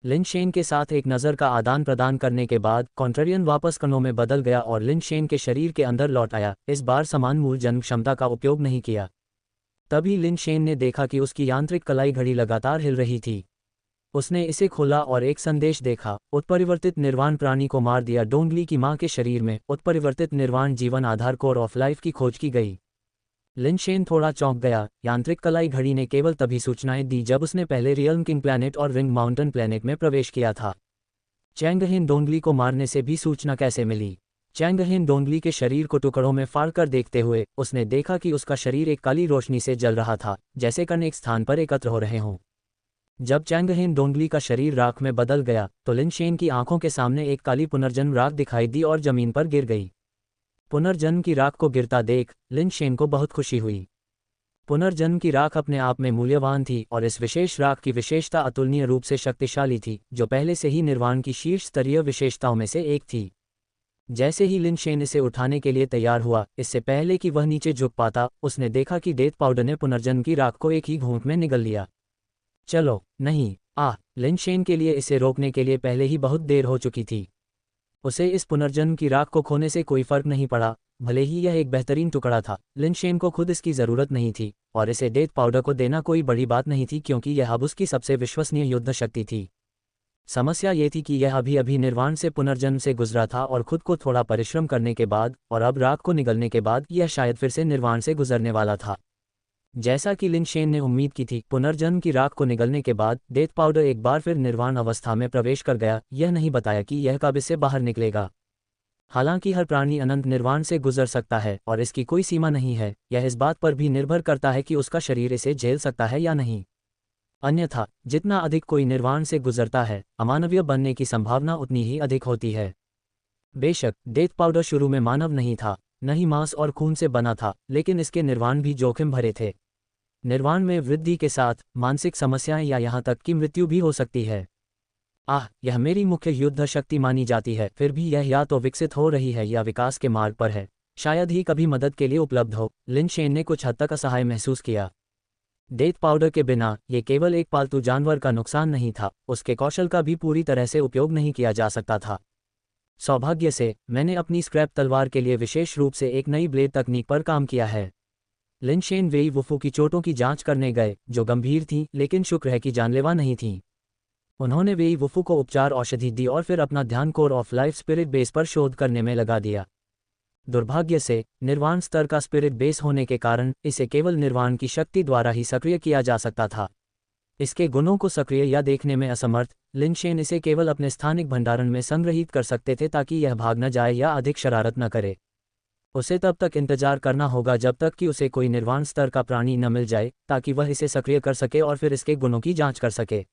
लिन शेन के साथ एक नज़र का आदान प्रदान करने के बाद कॉन्ट्रेरियन वापस कणों में बदल गया और लिन शेन के शरीर के अंदर लौट आया। इस बार समान मूल जन्म क्षमता का उपयोग नहीं किया। तभी लिन शेन ने देखा कि उसकी यांत्रिक कलाई घड़ी लगातार हिल रही थी। उसने इसे खोला और एक संदेश देखा। उत्परिवर्तित निर्वाण प्राणी को मार दिया। डोंगली की मां के शरीर में उत्परिवर्तित निर्वाण जीवन आधार कोर ऑफ लाइफ की खोज की गई। लिन शेन थोड़ा चौंक गया। यांत्रिक कलाई घड़ी ने केवल तभी सूचनाएं दी जब उसने पहले रियल्म किंग प्लैनेट और रिंग माउंटेन प्लैनेट में प्रवेश किया था। चैंगहेन डोंगली को मारने से भी सूचना कैसे मिली? चैंगहेन डोंगली के शरीर को टुकड़ों में फाड़कर देखते हुए उसने देखा कि उसका शरीर एक काली रोशनी से जल रहा था, जैसे कण एक स्थान पर एकत्र हो रहे हों। जब चैंगहेन डोंगली का शरीर राख में बदल गया तो लिन शेन की आंखों के सामने एक काली पुनर्जन्म राख दिखाई दी और जमीन पर गिर गई। पुनर्जन्म की राख को गिरता देख लिन शेन को बहुत खुशी हुई। पुनर्जन्म की राख अपने आप में मूल्यवान थी और इस विशेष राख की विशेषता अतुलनीय रूप से शक्तिशाली थी, जो पहले से ही निर्वाण की शीर्ष स्तरीय विशेषताओं में से एक थी। जैसे ही लिन शेन इसे उठाने के लिए तैयार हुआ, इससे पहले कि वह नीचे झुक पाता, उसने देखा कि डेथ पाउडर ने पुनर्जन्म की राख को एक ही घूंट में निगल लिया। चलो नहीं, लिन शेन के लिए इसे रोकने के लिए पहले ही बहुत देर हो चुकी थी। उसे इस पुनर्जन्म की राख को खोने से कोई फर्क नहीं पड़ा, भले ही यह एक बेहतरीन टुकड़ा था। लिन शेन को खुद इसकी ज़रूरत नहीं थी और इसे डेथ पाउडर को देना कोई बड़ी बात नहीं थी, क्योंकि यह अब उसकी सबसे विश्वसनीय युद्ध शक्ति थी। समस्या ये थी कि यह अभी अभी निर्वाण से पुनर्जन्म से गुजरा था और खुद को थोड़ा परिश्रम करने के बाद और अब राख को निगलने के बाद यह शायद फिर से निर्वाण से गुजरने वाला था। जैसा कि लिन शेन ने उम्मीद की थी, पुनर्जन्म की राख को निगलने के बाद डेथ पाउडर एक बार फिर निर्वाण अवस्था में प्रवेश कर गया। यह नहीं बताया कि यह कब इससे बाहर निकलेगा। हालांकि हर प्राणी अनंत निर्वाण से गुजर सकता है और इसकी कोई सीमा नहीं है। यह इस बात पर भी निर्भर करता है कि उसका शरीर इसे झेल सकता है या नहीं। अन्यथा जितना अधिक कोई निर्वाण से गुजरता है, अमानवीय बनने की संभावना उतनी ही अधिक होती है। बेशक डेथ पाउडर शुरू में मानव नहीं था, न ही मांस और खून से बना था, लेकिन इसके निर्वाण भी जोखिम भरे थे। निर्वाण में वृद्धि के साथ मानसिक समस्याएं या यहाँ तक कि मृत्यु भी हो सकती है। यह मेरी मुख्य युद्ध शक्ति मानी जाती है, फिर भी यह या तो विकसित हो रही है या विकास के मार्ग पर है। शायद ही कभी मदद के लिए उपलब्ध हो। लिन शेन ने कुछ हद तक असहाय महसूस किया। डेथ पाउडर के बिना ये केवल एक पालतू जानवर का नुकसान नहीं था, उसके कौशल का भी पूरी तरह से उपयोग नहीं किया जा सकता था। सौभाग्य से मैंने अपनी स्क्रैप तलवार के लिए विशेष रूप से एक नई ब्लेड तकनीक पर काम किया है। लिन शेन वेई वुफू की चोटों की जांच करने गए, जो गंभीर थीं लेकिन शुक्र है कि जानलेवा नहीं थीं। उन्होंने वेई वुफू को उपचार औषधि दी और फिर अपना ध्यान core of life spirit base पर शोध करने में लगा दिया। दुर्भाग्य से निर्वाण स्तर का स्पिरिट बेस होने के कारण इसे केवल निर्वाण की शक्ति द्वारा ही सक्रिय किया जा सकता था। इसके गुणों को सक्रिय या देखने में असमर्थ लिन शेन इसे केवल अपने स्थानिक भंडारण में संग्रहित कर सकते थे ताकि यह भाग न जाए या अधिक शरारत न करे। उसे तब तक इंतजार करना होगा जब तक कि उसे कोई निर्वाण स्तर का प्राणी न मिल जाए ताकि वह इसे सक्रिय कर सके और फिर इसके गुणों की जांच कर सके।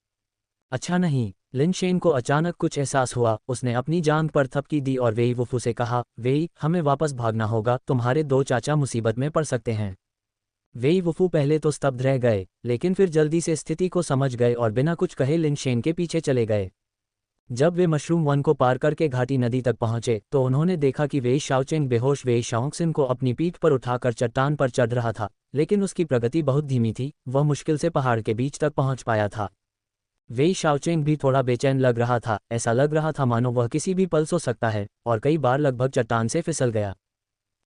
अच्छा नहीं, लिन शेन को अचानक कुछ एहसास हुआ। उसने अपनी जांघ पर थपकी दी और वेई वुफू से कहा, वेई, हमें वापस भागना होगा, तुम्हारे दो चाचा मुसीबत में पड़ सकते हैं। वेई वुफू पहले तो स्तब्ध रह गए, लेकिन फिर जल्दी से स्थिति को समझ गए और बिना कुछ कहे लिन शेन के पीछे चले गए। जब वे मशरूम वन को पार करके घाटी नदी तक पहुंचे तो उन्होंने देखा कि वेई शाओचेंग बेहोश वेई शाओक्सिन को अपनी पीठ पर उठाकर चट्टान पर चढ़ रहा था, लेकिन उसकी प्रगति बहुत धीमी थी। वह मुश्किल से पहाड़ के बीच तक पहुंच पाया था। वेई शाओचेंग भी थोड़ा बेचैन लग रहा था। ऐसा लग रहा था मानो वह किसी भी पल सो सकता है, और कई बार लगभग चट्टान से फिसल गया।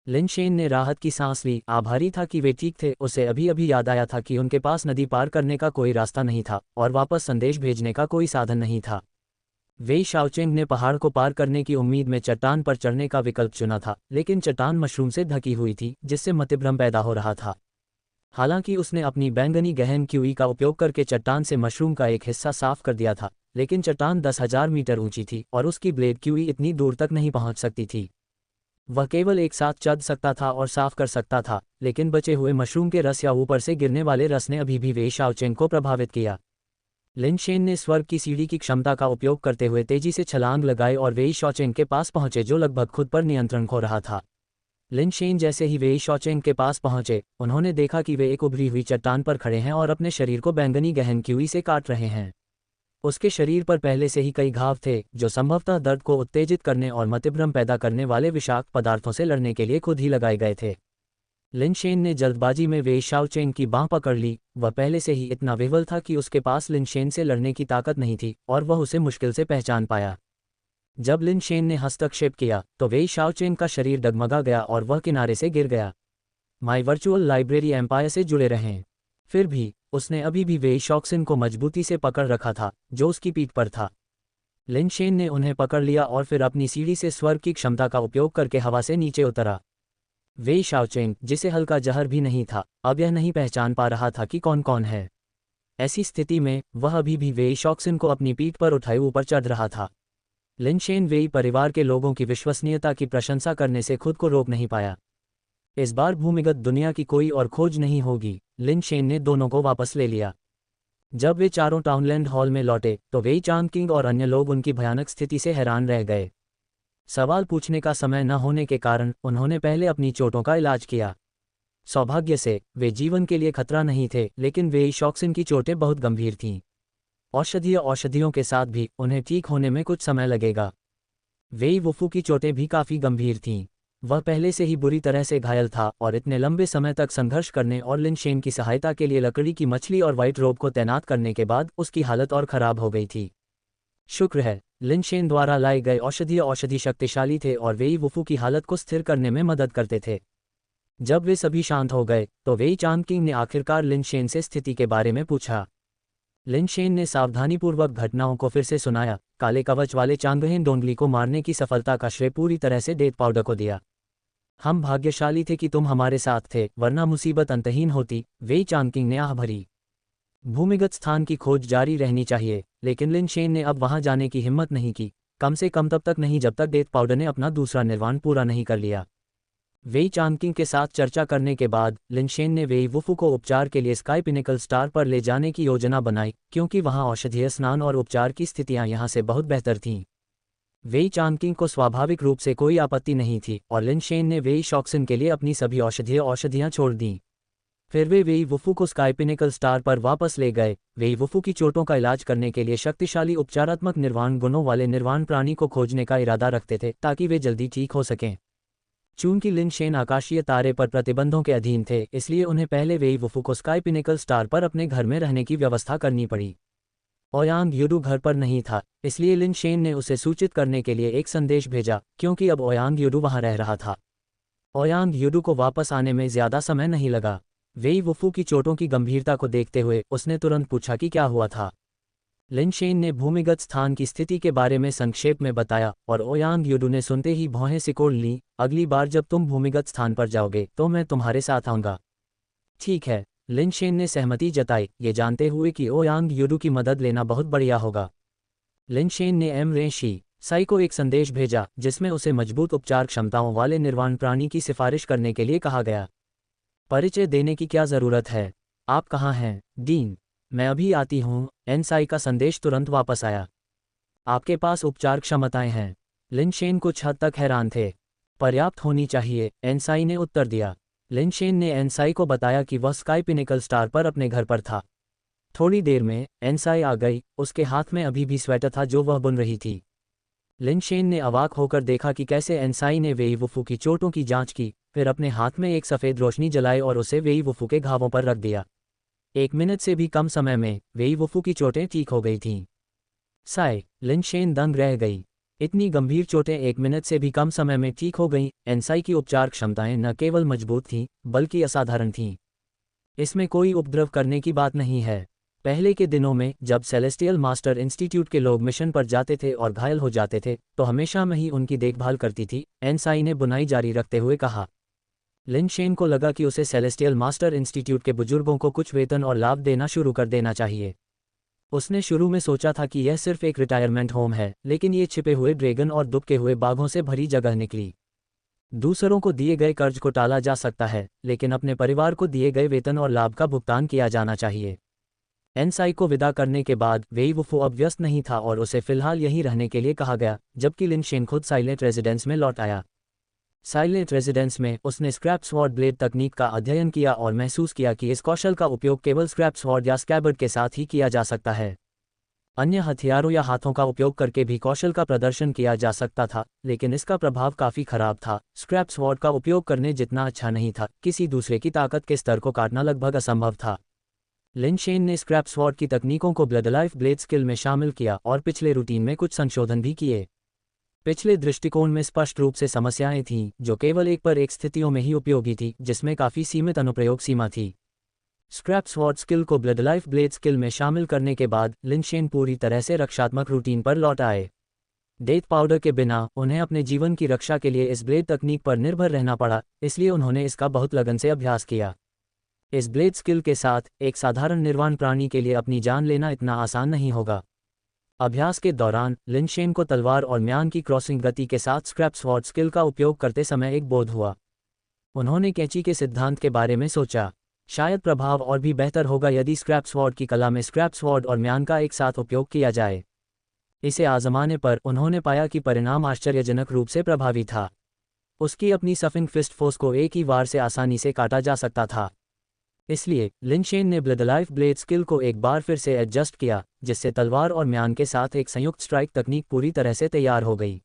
लिन शेन ने राहत की सांस ली। आभारी था कि वे ठीक थे। उसे अभी अभी याद आया था कि उनके पास नदी पार करने का कोई रास्ता नहीं था और वापस संदेश भेजने का कोई साधन नहीं था। वेई शाओचेंग ने पहाड़ को पार करने की उम्मीद में चट्टान पर चढ़ने का विकल्प चुना था, लेकिन चट्टान मशरूम से ढकी हुई थी, जिससे मतिभ्रम पैदा हो रहा था। हालांकि उसने अपनी बैंगनी गहन क्यूई का उपयोग करके चट्टान से मशरूम का एक हिस्सा साफ कर दिया था, लेकिन चट्टान 10,000 मीटर ऊंची थी और उसकी ब्लेड क्यूई इतनी दूर तक नहीं पहुंच सकती थी। वह केवल एक साथ चढ़ सकता था और साफ कर सकता था, लेकिन बचे हुए मशरूम के रस या ऊपर से गिरने वाले रस ने अभी भी वेई शाओचेंग को प्रभावित किया। लिन शेन ने स्वर्ग की सीढ़ी की क्षमता का उपयोग करते हुए तेजी से छलांग लगाई और वेई शाओचेंग के पास पहुंचे, जो लगभग खुद पर नियंत्रण खो रहा था। लिन शेन जैसे ही वेई शाओचेंग के पास पहुंचे, उन्होंने देखा कि वे एक उभरी हुई चट्टान पर खड़े हैं और अपने शरीर को बैंगनी गहन क्यूई से काट रहे हैं। उसके शरीर पर पहले से ही कई घाव थे, जो संभवतः दर्द को उत्तेजित करने और मतिभ्रम पैदा करने वाले विषाक्त पदार्थों से लड़ने के लिए खुद ही लगाए गए थे। लिन शेन ने जल्दबाजी में वेई शाओचेंग की बांह पकड़ ली। वह पहले से ही इतना विह्वल था कि उसके पास लिन शेन से लड़ने की ताकत नहीं थी और वह उसे मुश्किल से पहचान पाया। जब लिन शेन ने हस्तक्षेप किया तो वेई शाओचेंग का शरीर डगमगा गया और वह किनारे से गिर गया। माई वर्चुअल लाइब्रेरी एम्पायर से जुड़े रहें। फिर भी उसने अभी भी वेई शाओक्सिन को मजबूती से पकड़ रखा था, जो उसकी पीठ पर था। लिन शेन ने उन्हें पकड़ लिया और फिर अपनी सीढ़ी से स्वर्ग की क्षमता का उपयोग करके हवा से नीचे उतरा। वेई शाओचेंग, जिसे हल्का जहर भी नहीं था, अब यह नहीं पहचान पा रहा था कि कौन कौन है। ऐसी स्थिति में वह अभी भी वेई शाओक्सिन को अपनी पीठ पर उठाए ऊपर चढ़ रहा था। लिन शेन वेई परिवार के लोगों की विश्वसनीयता की प्रशंसा करने से खुद को रोक नहीं पाया। इस बार भूमिगत दुनिया की कोई और खोज नहीं होगी। लिन शेन ने दोनों को वापस ले लिया। जब वे चारों टाउनलैंड हॉल में लौटे तो वेई चांग किंग और अन्य लोग उनकी भयानक स्थिति से हैरान रह गए। सवाल पूछने का समय न होने के कारण उन्होंने पहले अपनी चोटों का इलाज किया। सौभाग्य से वे जीवन के लिए खतरा नहीं थे, लेकिन वेई शाओक्सिन की चोटें बहुत गंभीर थीं। औषधियों के साथ भी उन्हें ठीक होने में कुछ समय लगेगा। वेई वुफू की चोटें भी काफ़ी गंभीर थीं। वह पहले से ही बुरी तरह से घायल था और इतने लंबे समय तक संघर्ष करने और लिन शेन की सहायता के लिए लकड़ी की मछली और वाइट रोब को तैनात करने के बाद उसकी हालत और ख़राब हो गई थी। शुक्र है, लिन शेन द्वारा लाए गए औषधि शक्तिशाली थे और वेई वुफू की हालत को स्थिर करने में मदद करते थे। जब वे सभी शांत हो गए तो वेई चांग किंग ने आखिरकार लिन शेन से स्थिति के बारे में पूछा। लिन शेन ने सावधानीपूर्वक घटनाओं को फिर से सुनाया। काले कवच वाले चांगहेन डोंगली को मारने की सफलता का श्रेय पूरी तरह से डेथ पाउडर को दिया। हम भाग्यशाली थे कि तुम हमारे साथ थे, वरना मुसीबत अंतहीन होती, वेई चांग किंग ने आह भरी। भूमिगत स्थान की खोज जारी रहनी चाहिए, लेकिन लिन शेन ने अब वहां जाने की हिम्मत नहीं की, कम से कम तब तक नहीं जब तक डेथ पाउडर ने अपना दूसरा निर्माण पूरा नहीं कर लिया। वेई चांग किंग के साथ चर्चा करने के बाद लिन शेन ने वेई वुफू को उपचार के लिए स्काई पिनेकल स्टार पर ले जाने की योजना बनाई, क्योंकि वहां औषधीय स्नान और उपचार की स्थितियां यहां से बहुत बेहतर थीं। वेई चांग किंग को स्वाभाविक रूप से कोई आपत्ति नहीं थी और लिन शेन ने वेई शाओक्सिन के लिए अपनी सभी औषधियां छोड़ दीं। फिर वे वेई वुफू को स्काई पिनेकल स्टार पर वापस ले गए। वेई वुफू की चोटों का इलाज करने के लिए शक्तिशाली उपचारात्मक निर्वाण गुणों वाले निर्वाण प्राणी को खोजने का इरादा रखते थे, ताकि वे जल्दी ठीक हो सकें। चूंकि लिन शेन आकाशीय तारे पर प्रतिबंधों के अधीन थे, इसलिए उन्हें पहले वेई वुफू को स्काई पिनेकल स्टार पर अपने घर में रहने की व्यवस्था करनी पड़ी। ओयांग यूडू घर पर नहीं था, इसलिए लिन शेन ने उसे सूचित करने के लिए एक संदेश भेजा, क्योंकि अब ओयांग यूडू वहां रह रहा था। ओयांग यूडू को वापस आने में ज्यादा समय नहीं लगा। वेई वुफू की चोटों की गंभीरता को देखते हुए उसने तुरंत पूछा कि क्या हुआ था। लिन शेन ने भूमिगत स्थान की स्थिति के बारे में संक्षेप में बताया और ओयांग यूडू ने सुनते ही भौहें सिकोड़ लीं। अगली बार जब तुम भूमिगत स्थान पर जाओगे तो मैं तुम्हारे साथ आऊंगा। ठीक है, लिन शेन ने सहमति जताई, ये जानते हुए कि ओयांग यूडू की मदद लेना बहुत बढ़िया होगा। लिन शेन ने एम रे शी साई को एक संदेश भेजा, जिसमें उसे मजबूत उपचार क्षमताओं वाले निर्वाण प्राणी की सिफारिश करने के लिए कहा गया। परिचय देने की क्या जरूरत है? आप कहाँ हैं, डीन? मैं अभी आती हूँ। एन साई का संदेश तुरंत वापस आया। आपके पास उपचार क्षमताएं हैं। लिन शेन कुछ हद तक हैरान थे। पर्याप्त होनी चाहिए, एनसाई ने उत्तर दिया। लिन शेन ने एनसाई को बताया कि वह स्काई पिनेकल स्टार पर अपने घर पर था। थोड़ी देर में एनसाई आ गई, उसके हाथ में अभी भी स्वेटर था जो वह बुन रही थी। लिन शेन ने अवाक होकर देखा कि कैसे एनसाई ने वेईवुफू की चोटों की जांच की, फिर अपने हाथ में एक सफ़ेद रोशनी जलाई और उसे वेईवुफू के घावों पर रख दिया। 1 मिनट से भी कम समय में वेईवुफू की चोटें ठीक हो गई थीं। साय, लिन शेन दंग रह गई। इतनी गंभीर चोटें 1 मिनट से भी कम समय में ठीक हो गईं। एनसाई की उपचार क्षमताएं न केवल मजबूत थीं, बल्कि असाधारण थीं। इसमें कोई उपद्रव करने की बात नहीं है। पहले के दिनों में जब सेलेस्टियल मास्टर इंस्टीट्यूट के लोग मिशन पर जाते थे और घायल हो जाते थे, तो हमेशा मैं ही उनकी देखभाल करती थी, एनसाई ने बुनाई जारी रखते हुए कहा। लिन शेन को लगा कि उसे सेलेस्टियल मास्टर इंस्टीट्यूट के बुजुर्गों को कुछ वेतन और लाभ देना शुरू कर देना चाहिए। उसने शुरू में सोचा था कि यह सिर्फ एक रिटायरमेंट होम है, लेकिन ये छिपे हुए ड्रैगन और दुबके हुए बाघों से भरी जगह निकली। दूसरों को दिए गए कर्ज को टाला जा सकता है, लेकिन अपने परिवार को दिए गए वेतन और लाभ का भुगतान किया जाना चाहिए। एनसाई को विदा करने के बाद वेईवुफू अब व्यस्त नहीं था और उसे फिलहाल यहीं रहने के लिए कहा गया, जबकि लिन शेन खुद साइलेंट रेजिडेंस में लौट आया। साइलेंट रेजिडेंस में उसने स्क्रैप स्वॉर्ड ब्लेड तकनीक का अध्ययन किया और महसूस किया कि इस कौशल का उपयोग केवल स्क्रैप स्वॉर्ड या स्कैबर्ड के साथ ही किया जा सकता है। अन्य हथियारों या हाथों का उपयोग करके भी कौशल का प्रदर्शन किया जा सकता था, लेकिन इसका प्रभाव काफी खराब था। स्क्रैप स्वॉर्ड का उपयोग करने जितना अच्छा नहीं था, किसी दूसरे की ताकत के स्तर को काटना लगभग असंभव था। लिन शेन ने स्क्रैप स्वॉर्ड की तकनीकों को ब्लड लाइफ ब्लेड स्किल में शामिल किया और पिछले रूटीन में कुछ संशोधन भी किए। पिछले दृष्टिकोण में स्पष्ट रूप से समस्याएं थीं, जो केवल एक पर एक स्थितियों में ही उपयोगी थी, जिसमें काफी सीमित अनुप्रयोग सीमा थी। स्क्रैप स्वॉर्ड स्किल को ब्लड लाइफ ब्लेड स्किल में शामिल करने के बाद लिन शेन पूरी तरह से रक्षात्मक रूटीन पर लौट आए। डेथ पाउडर के बिना उन्हें अपने जीवन की रक्षा के लिए इस ब्लेड तकनीक पर निर्भर रहना पड़ा, इसलिए उन्होंने इसका बहुत लगन से अभ्यास किया। इस ब्लेड स्किल के साथ एक साधारण निर्वाण प्राणी के लिए अपनी जान लेना इतना आसान नहीं होगा। अभ्यास के दौरान लिन शेन को तलवार और म्यान की क्रॉसिंग गति के साथ स्क्रैप स्वॉर्ड स्किल का उपयोग करते समय एक बोध हुआ। उन्होंने कैंची के सिद्धांत के बारे में सोचा। शायद प्रभाव और भी बेहतर होगा यदि स्क्रैप स्वॉर्ड की कला में स्क्रैप स्वॉर्ड और म्यान का एक साथ उपयोग किया जाए। इसे आजमाने पर उन्होंने पाया कि परिणाम आश्चर्यजनक रूप से प्रभावी था। उसकी अपनी सफिंग फिस्ट फोर्स को एक ही वार से आसानी से काटा जा सकता था। इसलिए लिन शेन ने ब्लड लाइफ ब्लेड स्किल को एक बार फिर से एडजस्ट किया, जिससे तलवार और म्यान के साथ एक संयुक्त स्ट्राइक तकनीक पूरी तरह से तैयार हो गई।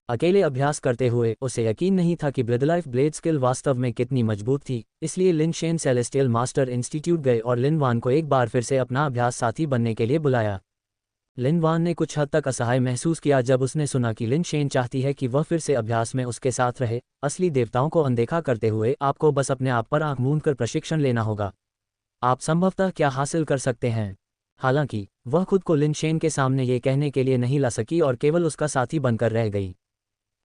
अकेले अभ्यास करते हुए उसे यकीन नहीं था कि ब्लड लाइफ ब्लेड स्किल वास्तव में कितनी मजबूत थी, इसलिए Lin Shen celestial master institute गए और लिन वान को एक बार फिर से अपना अभ्यास साथी बनने के लिए बुलाया। लिन वान ने कुछ हद तक असहाय महसूस किया जब उसने सुना कि लिन शेन चाहती है कि वह फिर से अभ्यास में उसके साथ रहे। असली देवताओं को अनदेखा करते हुए आपको बस अपने आप पर आंख मूंद कर प्रशिक्षण लेना होगा। आप संभवतः क्या हासिल कर सकते हैं। हालांकि वह खुद को लिन शेन के सामने ये कहने के लिए नहीं ला सकी और केवल उसका साथी बनकर रह गई।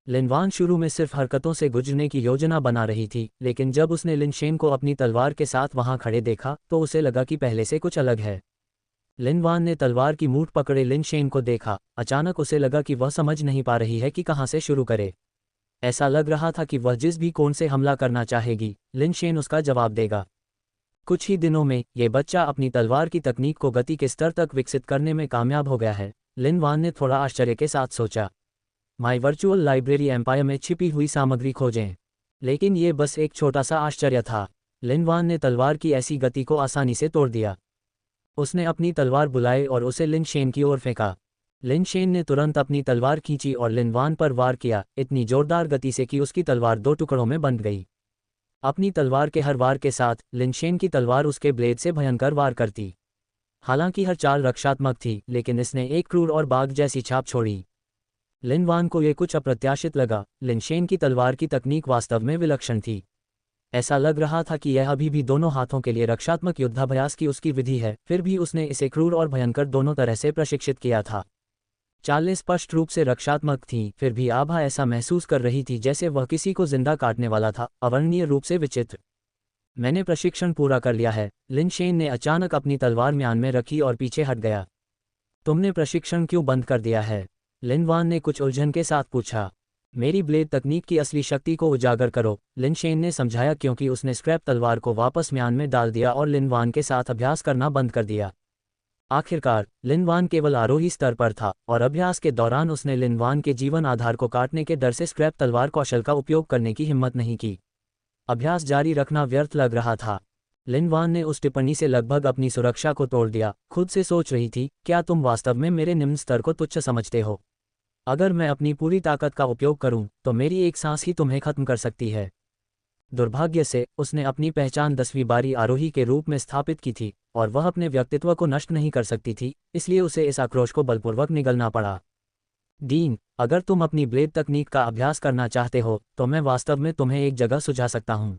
लिन वान शुरू में सिर्फ हरकतों से गुजरने की योजना बना रही थी, लेकिन जब उसने लिन शेन को अपनी तलवार के साथ वहां खड़े देखा तो उसे लगा कि पहले से कुछ अलग है। लिन वान ने तलवार की मूठ पकड़े लिन शेन को देखा। अचानक उसे लगा कि वह समझ नहीं पा रही है कि कहां से शुरू करे। ऐसा लग रहा था कि वह जिस भी कोण से हमला करना चाहेगी, लिन शेन उसका जवाब देगा। कुछ ही दिनों में ये बच्चा अपनी तलवार की तकनीक को गति के स्तर तक विकसित करने में कामयाब हो गया है। लिन वान ने थोड़ा आश्चर्य के साथ सोचा, माई वर्चुअल लाइब्रेरी एम्पायर में छिपी हुई सामग्री खोजें। लेकिन ये बस एक छोटा सा आश्चर्य था। लिन वान ने तलवार की ऐसी गति को आसानी से तोड़ दिया। उसने अपनी तलवार बुलाई और उसे लिन शेन की ओर फेंका। लिन शेन ने तुरंत अपनी तलवार खींची और लिन वान पर वार किया, इतनी जोरदार गति से कि उसकी तलवार 2 टुकड़ों में बंध गई। अपनी तलवार के हर वार के साथ लिन शेन की तलवार उसके ब्लेड से भयंकर वार करती। हालांकि हर चाल रक्षात्मक थी, लेकिन इसने एक क्रूर और बाघ जैसी छाप छोड़ी। लिन वान को यह कुछ अप्रत्याशित लगा। लिन शेन की तलवार की तकनीक वास्तव में विलक्षण थी। ऐसा लग रहा था कि यह अभी भी दोनों हाथों के लिए रक्षात्मक युद्धाभ्यास की उसकी विधि है, फिर भी उसने इसे क्रूर और भयंकर दोनों तरह से प्रशिक्षित किया था। चालें स्पष्ट रूप से रक्षात्मक थीं, फिर भी आभा ऐसा महसूस कर रही थी जैसे वह किसी को जिंदा काटने वाला था, अवर्णनीय रूप से विचित्र। मैंने प्रशिक्षण पूरा कर लिया है। लिन शेन ने अचानक अपनी तलवार म्यान में रखी और पीछे हट गया। तुमने प्रशिक्षण क्यों बंद कर दिया है? लिन वान ने कुछ उलझन के साथ पूछा। मेरी ब्लेड तकनीक की असली शक्ति को उजागर करो, लिन शेन ने समझाया, क्योंकि उसने स्क्रैप तलवार को वापस म्यान में डाल दिया और लिन वान के साथ अभ्यास करना बंद कर दिया। आखिरकार लिन वान केवल आरोही स्तर पर था और अभ्यास के दौरान उसने लिन वान के जीवन आधार को काटने के डर से स्क्रैप तलवार कौशल का उपयोग करने की हिम्मत नहीं की। अभ्यास जारी रखना व्यर्थ लग रहा था। लिन वान ने उस टिप्पणी से लगभग अपनी सुरक्षा को तोड़ दिया, खुद से सोच रही थी, क्या तुम वास्तव में मेरे निम्न स्तर को तुच्छ समझते हो? अगर मैं अपनी पूरी ताकत का उपयोग करूं, तो मेरी एक सांस ही तुम्हें खत्म कर सकती है। दुर्भाग्य से उसने अपनी पहचान 10वीं बारी आरोही के रूप में स्थापित की थी और वह अपने व्यक्तित्व को नष्ट नहीं कर सकती थी, इसलिए उसे इस आक्रोश को बलपूर्वक निगलना पड़ा। डीन, अगर तुम अपनी ब्लेड तकनीक का अभ्यास करना चाहते हो तो मैं वास्तव में तुम्हें एक जगह सुझा सकता हूँ।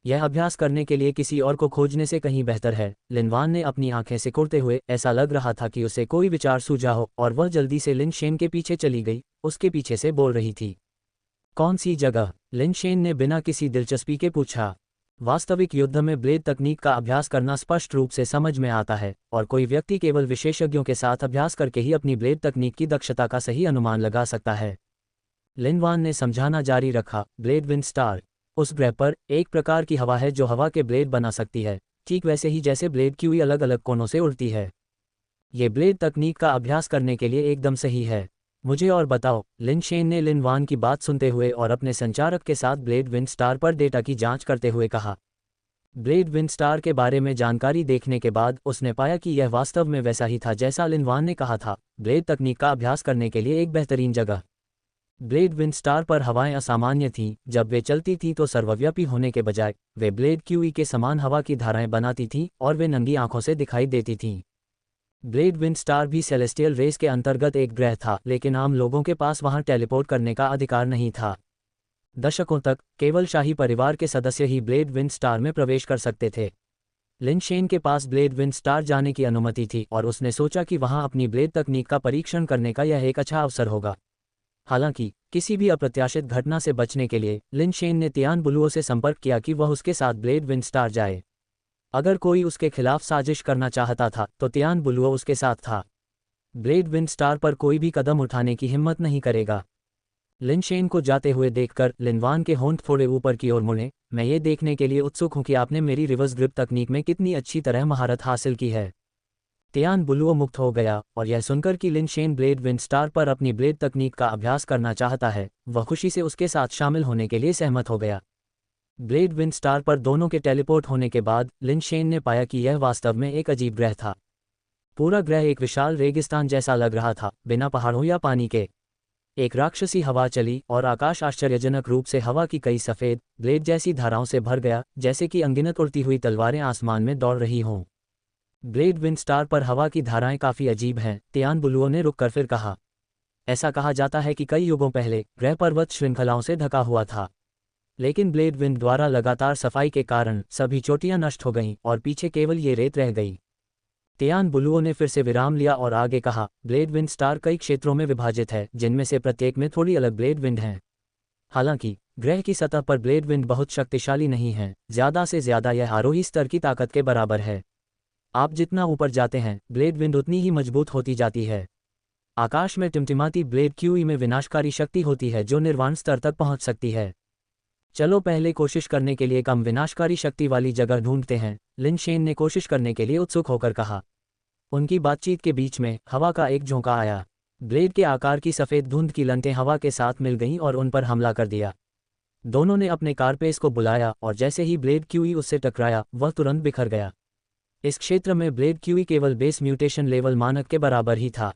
यह अभ्यास करने के लिए किसी और को खोजने से कहीं बेहतर है। लिन वान ने अपनी आंखें सिकुड़ते हुए, ऐसा लग रहा था कि उसे कोई विचार सूझा हो, और वह जल्दी से लिन शेन के पीछे चली गई, उसके पीछे से बोल रही थी। कौन सी जगह? लिन शेन ने बिना किसी दिलचस्पी के पूछा। वास्तविक युद्ध में ब्लेड तकनीक का अभ्यास करना स्पष्ट रूप से समझ में आता है, और कोई व्यक्ति केवल विशेषज्ञों के साथ अभ्यास करके ही अपनी ब्लेड तकनीक की दक्षता का सही अनुमान लगा सकता है। लिन वान ने समझाना जारी रखा, ब्लेड विंड स्टार उस ग्रह पर एक प्रकार की हवा है जो हवा के ब्लेड बना सकती है, ठीक वैसे ही जैसे ब्लेड क्यूई अलग अलग कोनों से उड़ती है। ये ब्लेड तकनीक का अभ्यास करने के लिए एकदम सही है। मुझे और बताओ। लिन शेन ने लिन वान की बात सुनते हुए और अपने संचारक के साथ ब्लेड विंड स्टार पर डेटा की जांच करते हुए कहा। ब्लेड विंड स्टार के बारे में जानकारी देखने के बाद उसने पाया कि यह वास्तव में वैसा ही था जैसा लिन वान ने कहा था, ब्लेड तकनीक का अभ्यास करने के लिए एक बेहतरीन जगह। ब्लेड विंड स्टार पर हवाएं असामान्य थीं, जब वे चलती थीं तो सर्वव्यापी होने के बजाय वे ब्लेड क्यूई के समान हवा की धाराएं बनाती थीं और वे नंगी आंखों से दिखाई देती थीं। ब्लेड विंड स्टार भी सेलेस्टियल रेस के अंतर्गत एक ग्रह था, लेकिन आम लोगों के पास वहां टेलीपोर्ट करने का अधिकार नहीं था। दशकों तक केवल शाही परिवार के सदस्य ही ब्लेड विंड स्टार में प्रवेश कर सकते थे। लिन शेन के पास ब्लेड विंड स्टार जाने की अनुमति थी और उसने सोचा कि वहां अपनी ब्लेड तकनीक का परीक्षण करने का यह एक अच्छा अवसर होगा। हालांकि किसी भी अप्रत्याशित घटना से बचने के लिए लिन शेन ने तियान बुलुओ से संपर्क किया कि वह उसके साथ ब्लेड विंड स्टार जाए। अगर कोई उसके खिलाफ साजिश करना चाहता था तो तियान बुलुओ उसके साथ था। ब्लेड विंड स्टार पर कोई भी कदम उठाने की हिम्मत नहीं करेगा। लिन शेन को जाते हुए देखकर लिन वान के होंठ थोड़े ऊपर की ओर मुड़े। मैं ये देखने के लिए उत्सुक हूं कि आपने मेरी रिवर्स ग्रिप तकनीक में कितनी अच्छी तरह महारत हासिल की है। तियान बुलुओ मुक्त हो गया और यह सुनकर कि Lin Shen blade wind star पर अपनी ब्लेड तकनीक का अभ्यास करना चाहता है, वह खुशी से उसके साथ शामिल होने के लिए सहमत हो गया। ब्लेड विंड स्टार पर दोनों के टेलीपोर्ट होने के बाद लिन शेन ने पाया कि यह वास्तव में एक अजीब ग्रह था। पूरा ग्रह एक विशाल रेगिस्तान जैसा लग रहा था, बिना पहाड़ों या पानी के। एक राक्षसी हवा चली और आकाश आश्चर्यजनक रूप से हवा की कई सफ़ेद ब्लेड जैसी धाराओं से भर गया, जैसे कि अनगिनत उड़ती हुई तलवारें आसमान में दौड़ रही हों। ब्लेड विंड स्टार पर हवा की धाराएं काफ़ी अजीब हैं, तियान बुलुओ ने रुककर फिर कहा। ऐसा कहा जाता है कि कई युगों पहले ग्रह पर्वत श्रृंखलाओं से ढका हुआ था, लेकिन ब्लेड विंड द्वारा लगातार सफाई के कारण सभी चोटियां नष्ट हो गईं और पीछे केवल ये रेत रह गई। तियान बुलुओ ने फिर से विराम लिया और आगे कहा, ब्लेड विंड स्टार कई क्षेत्रों में विभाजित है, जिनमें से प्रत्येक में थोड़ी अलग ब्लेड विंड हैं। हालांकि ग्रह की सतह पर ब्लेड विंड बहुत शक्तिशाली नहीं है, ज़्यादा से ज़्यादा यह आरोही स्तर की ताकत के बराबर है। आप जितना ऊपर जाते हैं, ब्लेड विंड उतनी ही मजबूत होती जाती है। आकाश में टिमटिमाती ब्लेड क्यूई में विनाशकारी शक्ति होती है जो निर्वाण स्तर तक पहुंच सकती है। चलो पहले कोशिश करने के लिए कम विनाशकारी शक्ति वाली जगह ढूंढते हैं, लिन शेन ने कोशिश करने के लिए उत्सुक होकर कहा। उनकी बातचीत के बीच में हवा का एक झोंका आया। ब्लेड के आकार की सफ़ेद धुंध की लंटें हवा के साथ मिल गईं और उन पर हमला कर दिया। दोनों ने अपने कारपेस को बुलाया और जैसे ही ब्लेड क्यूई उससे टकराया, वह तुरंत बिखर गया। इस क्षेत्र में ब्लेड क्यूई केवल बेस म्यूटेशन लेवल मानक के बराबर ही था।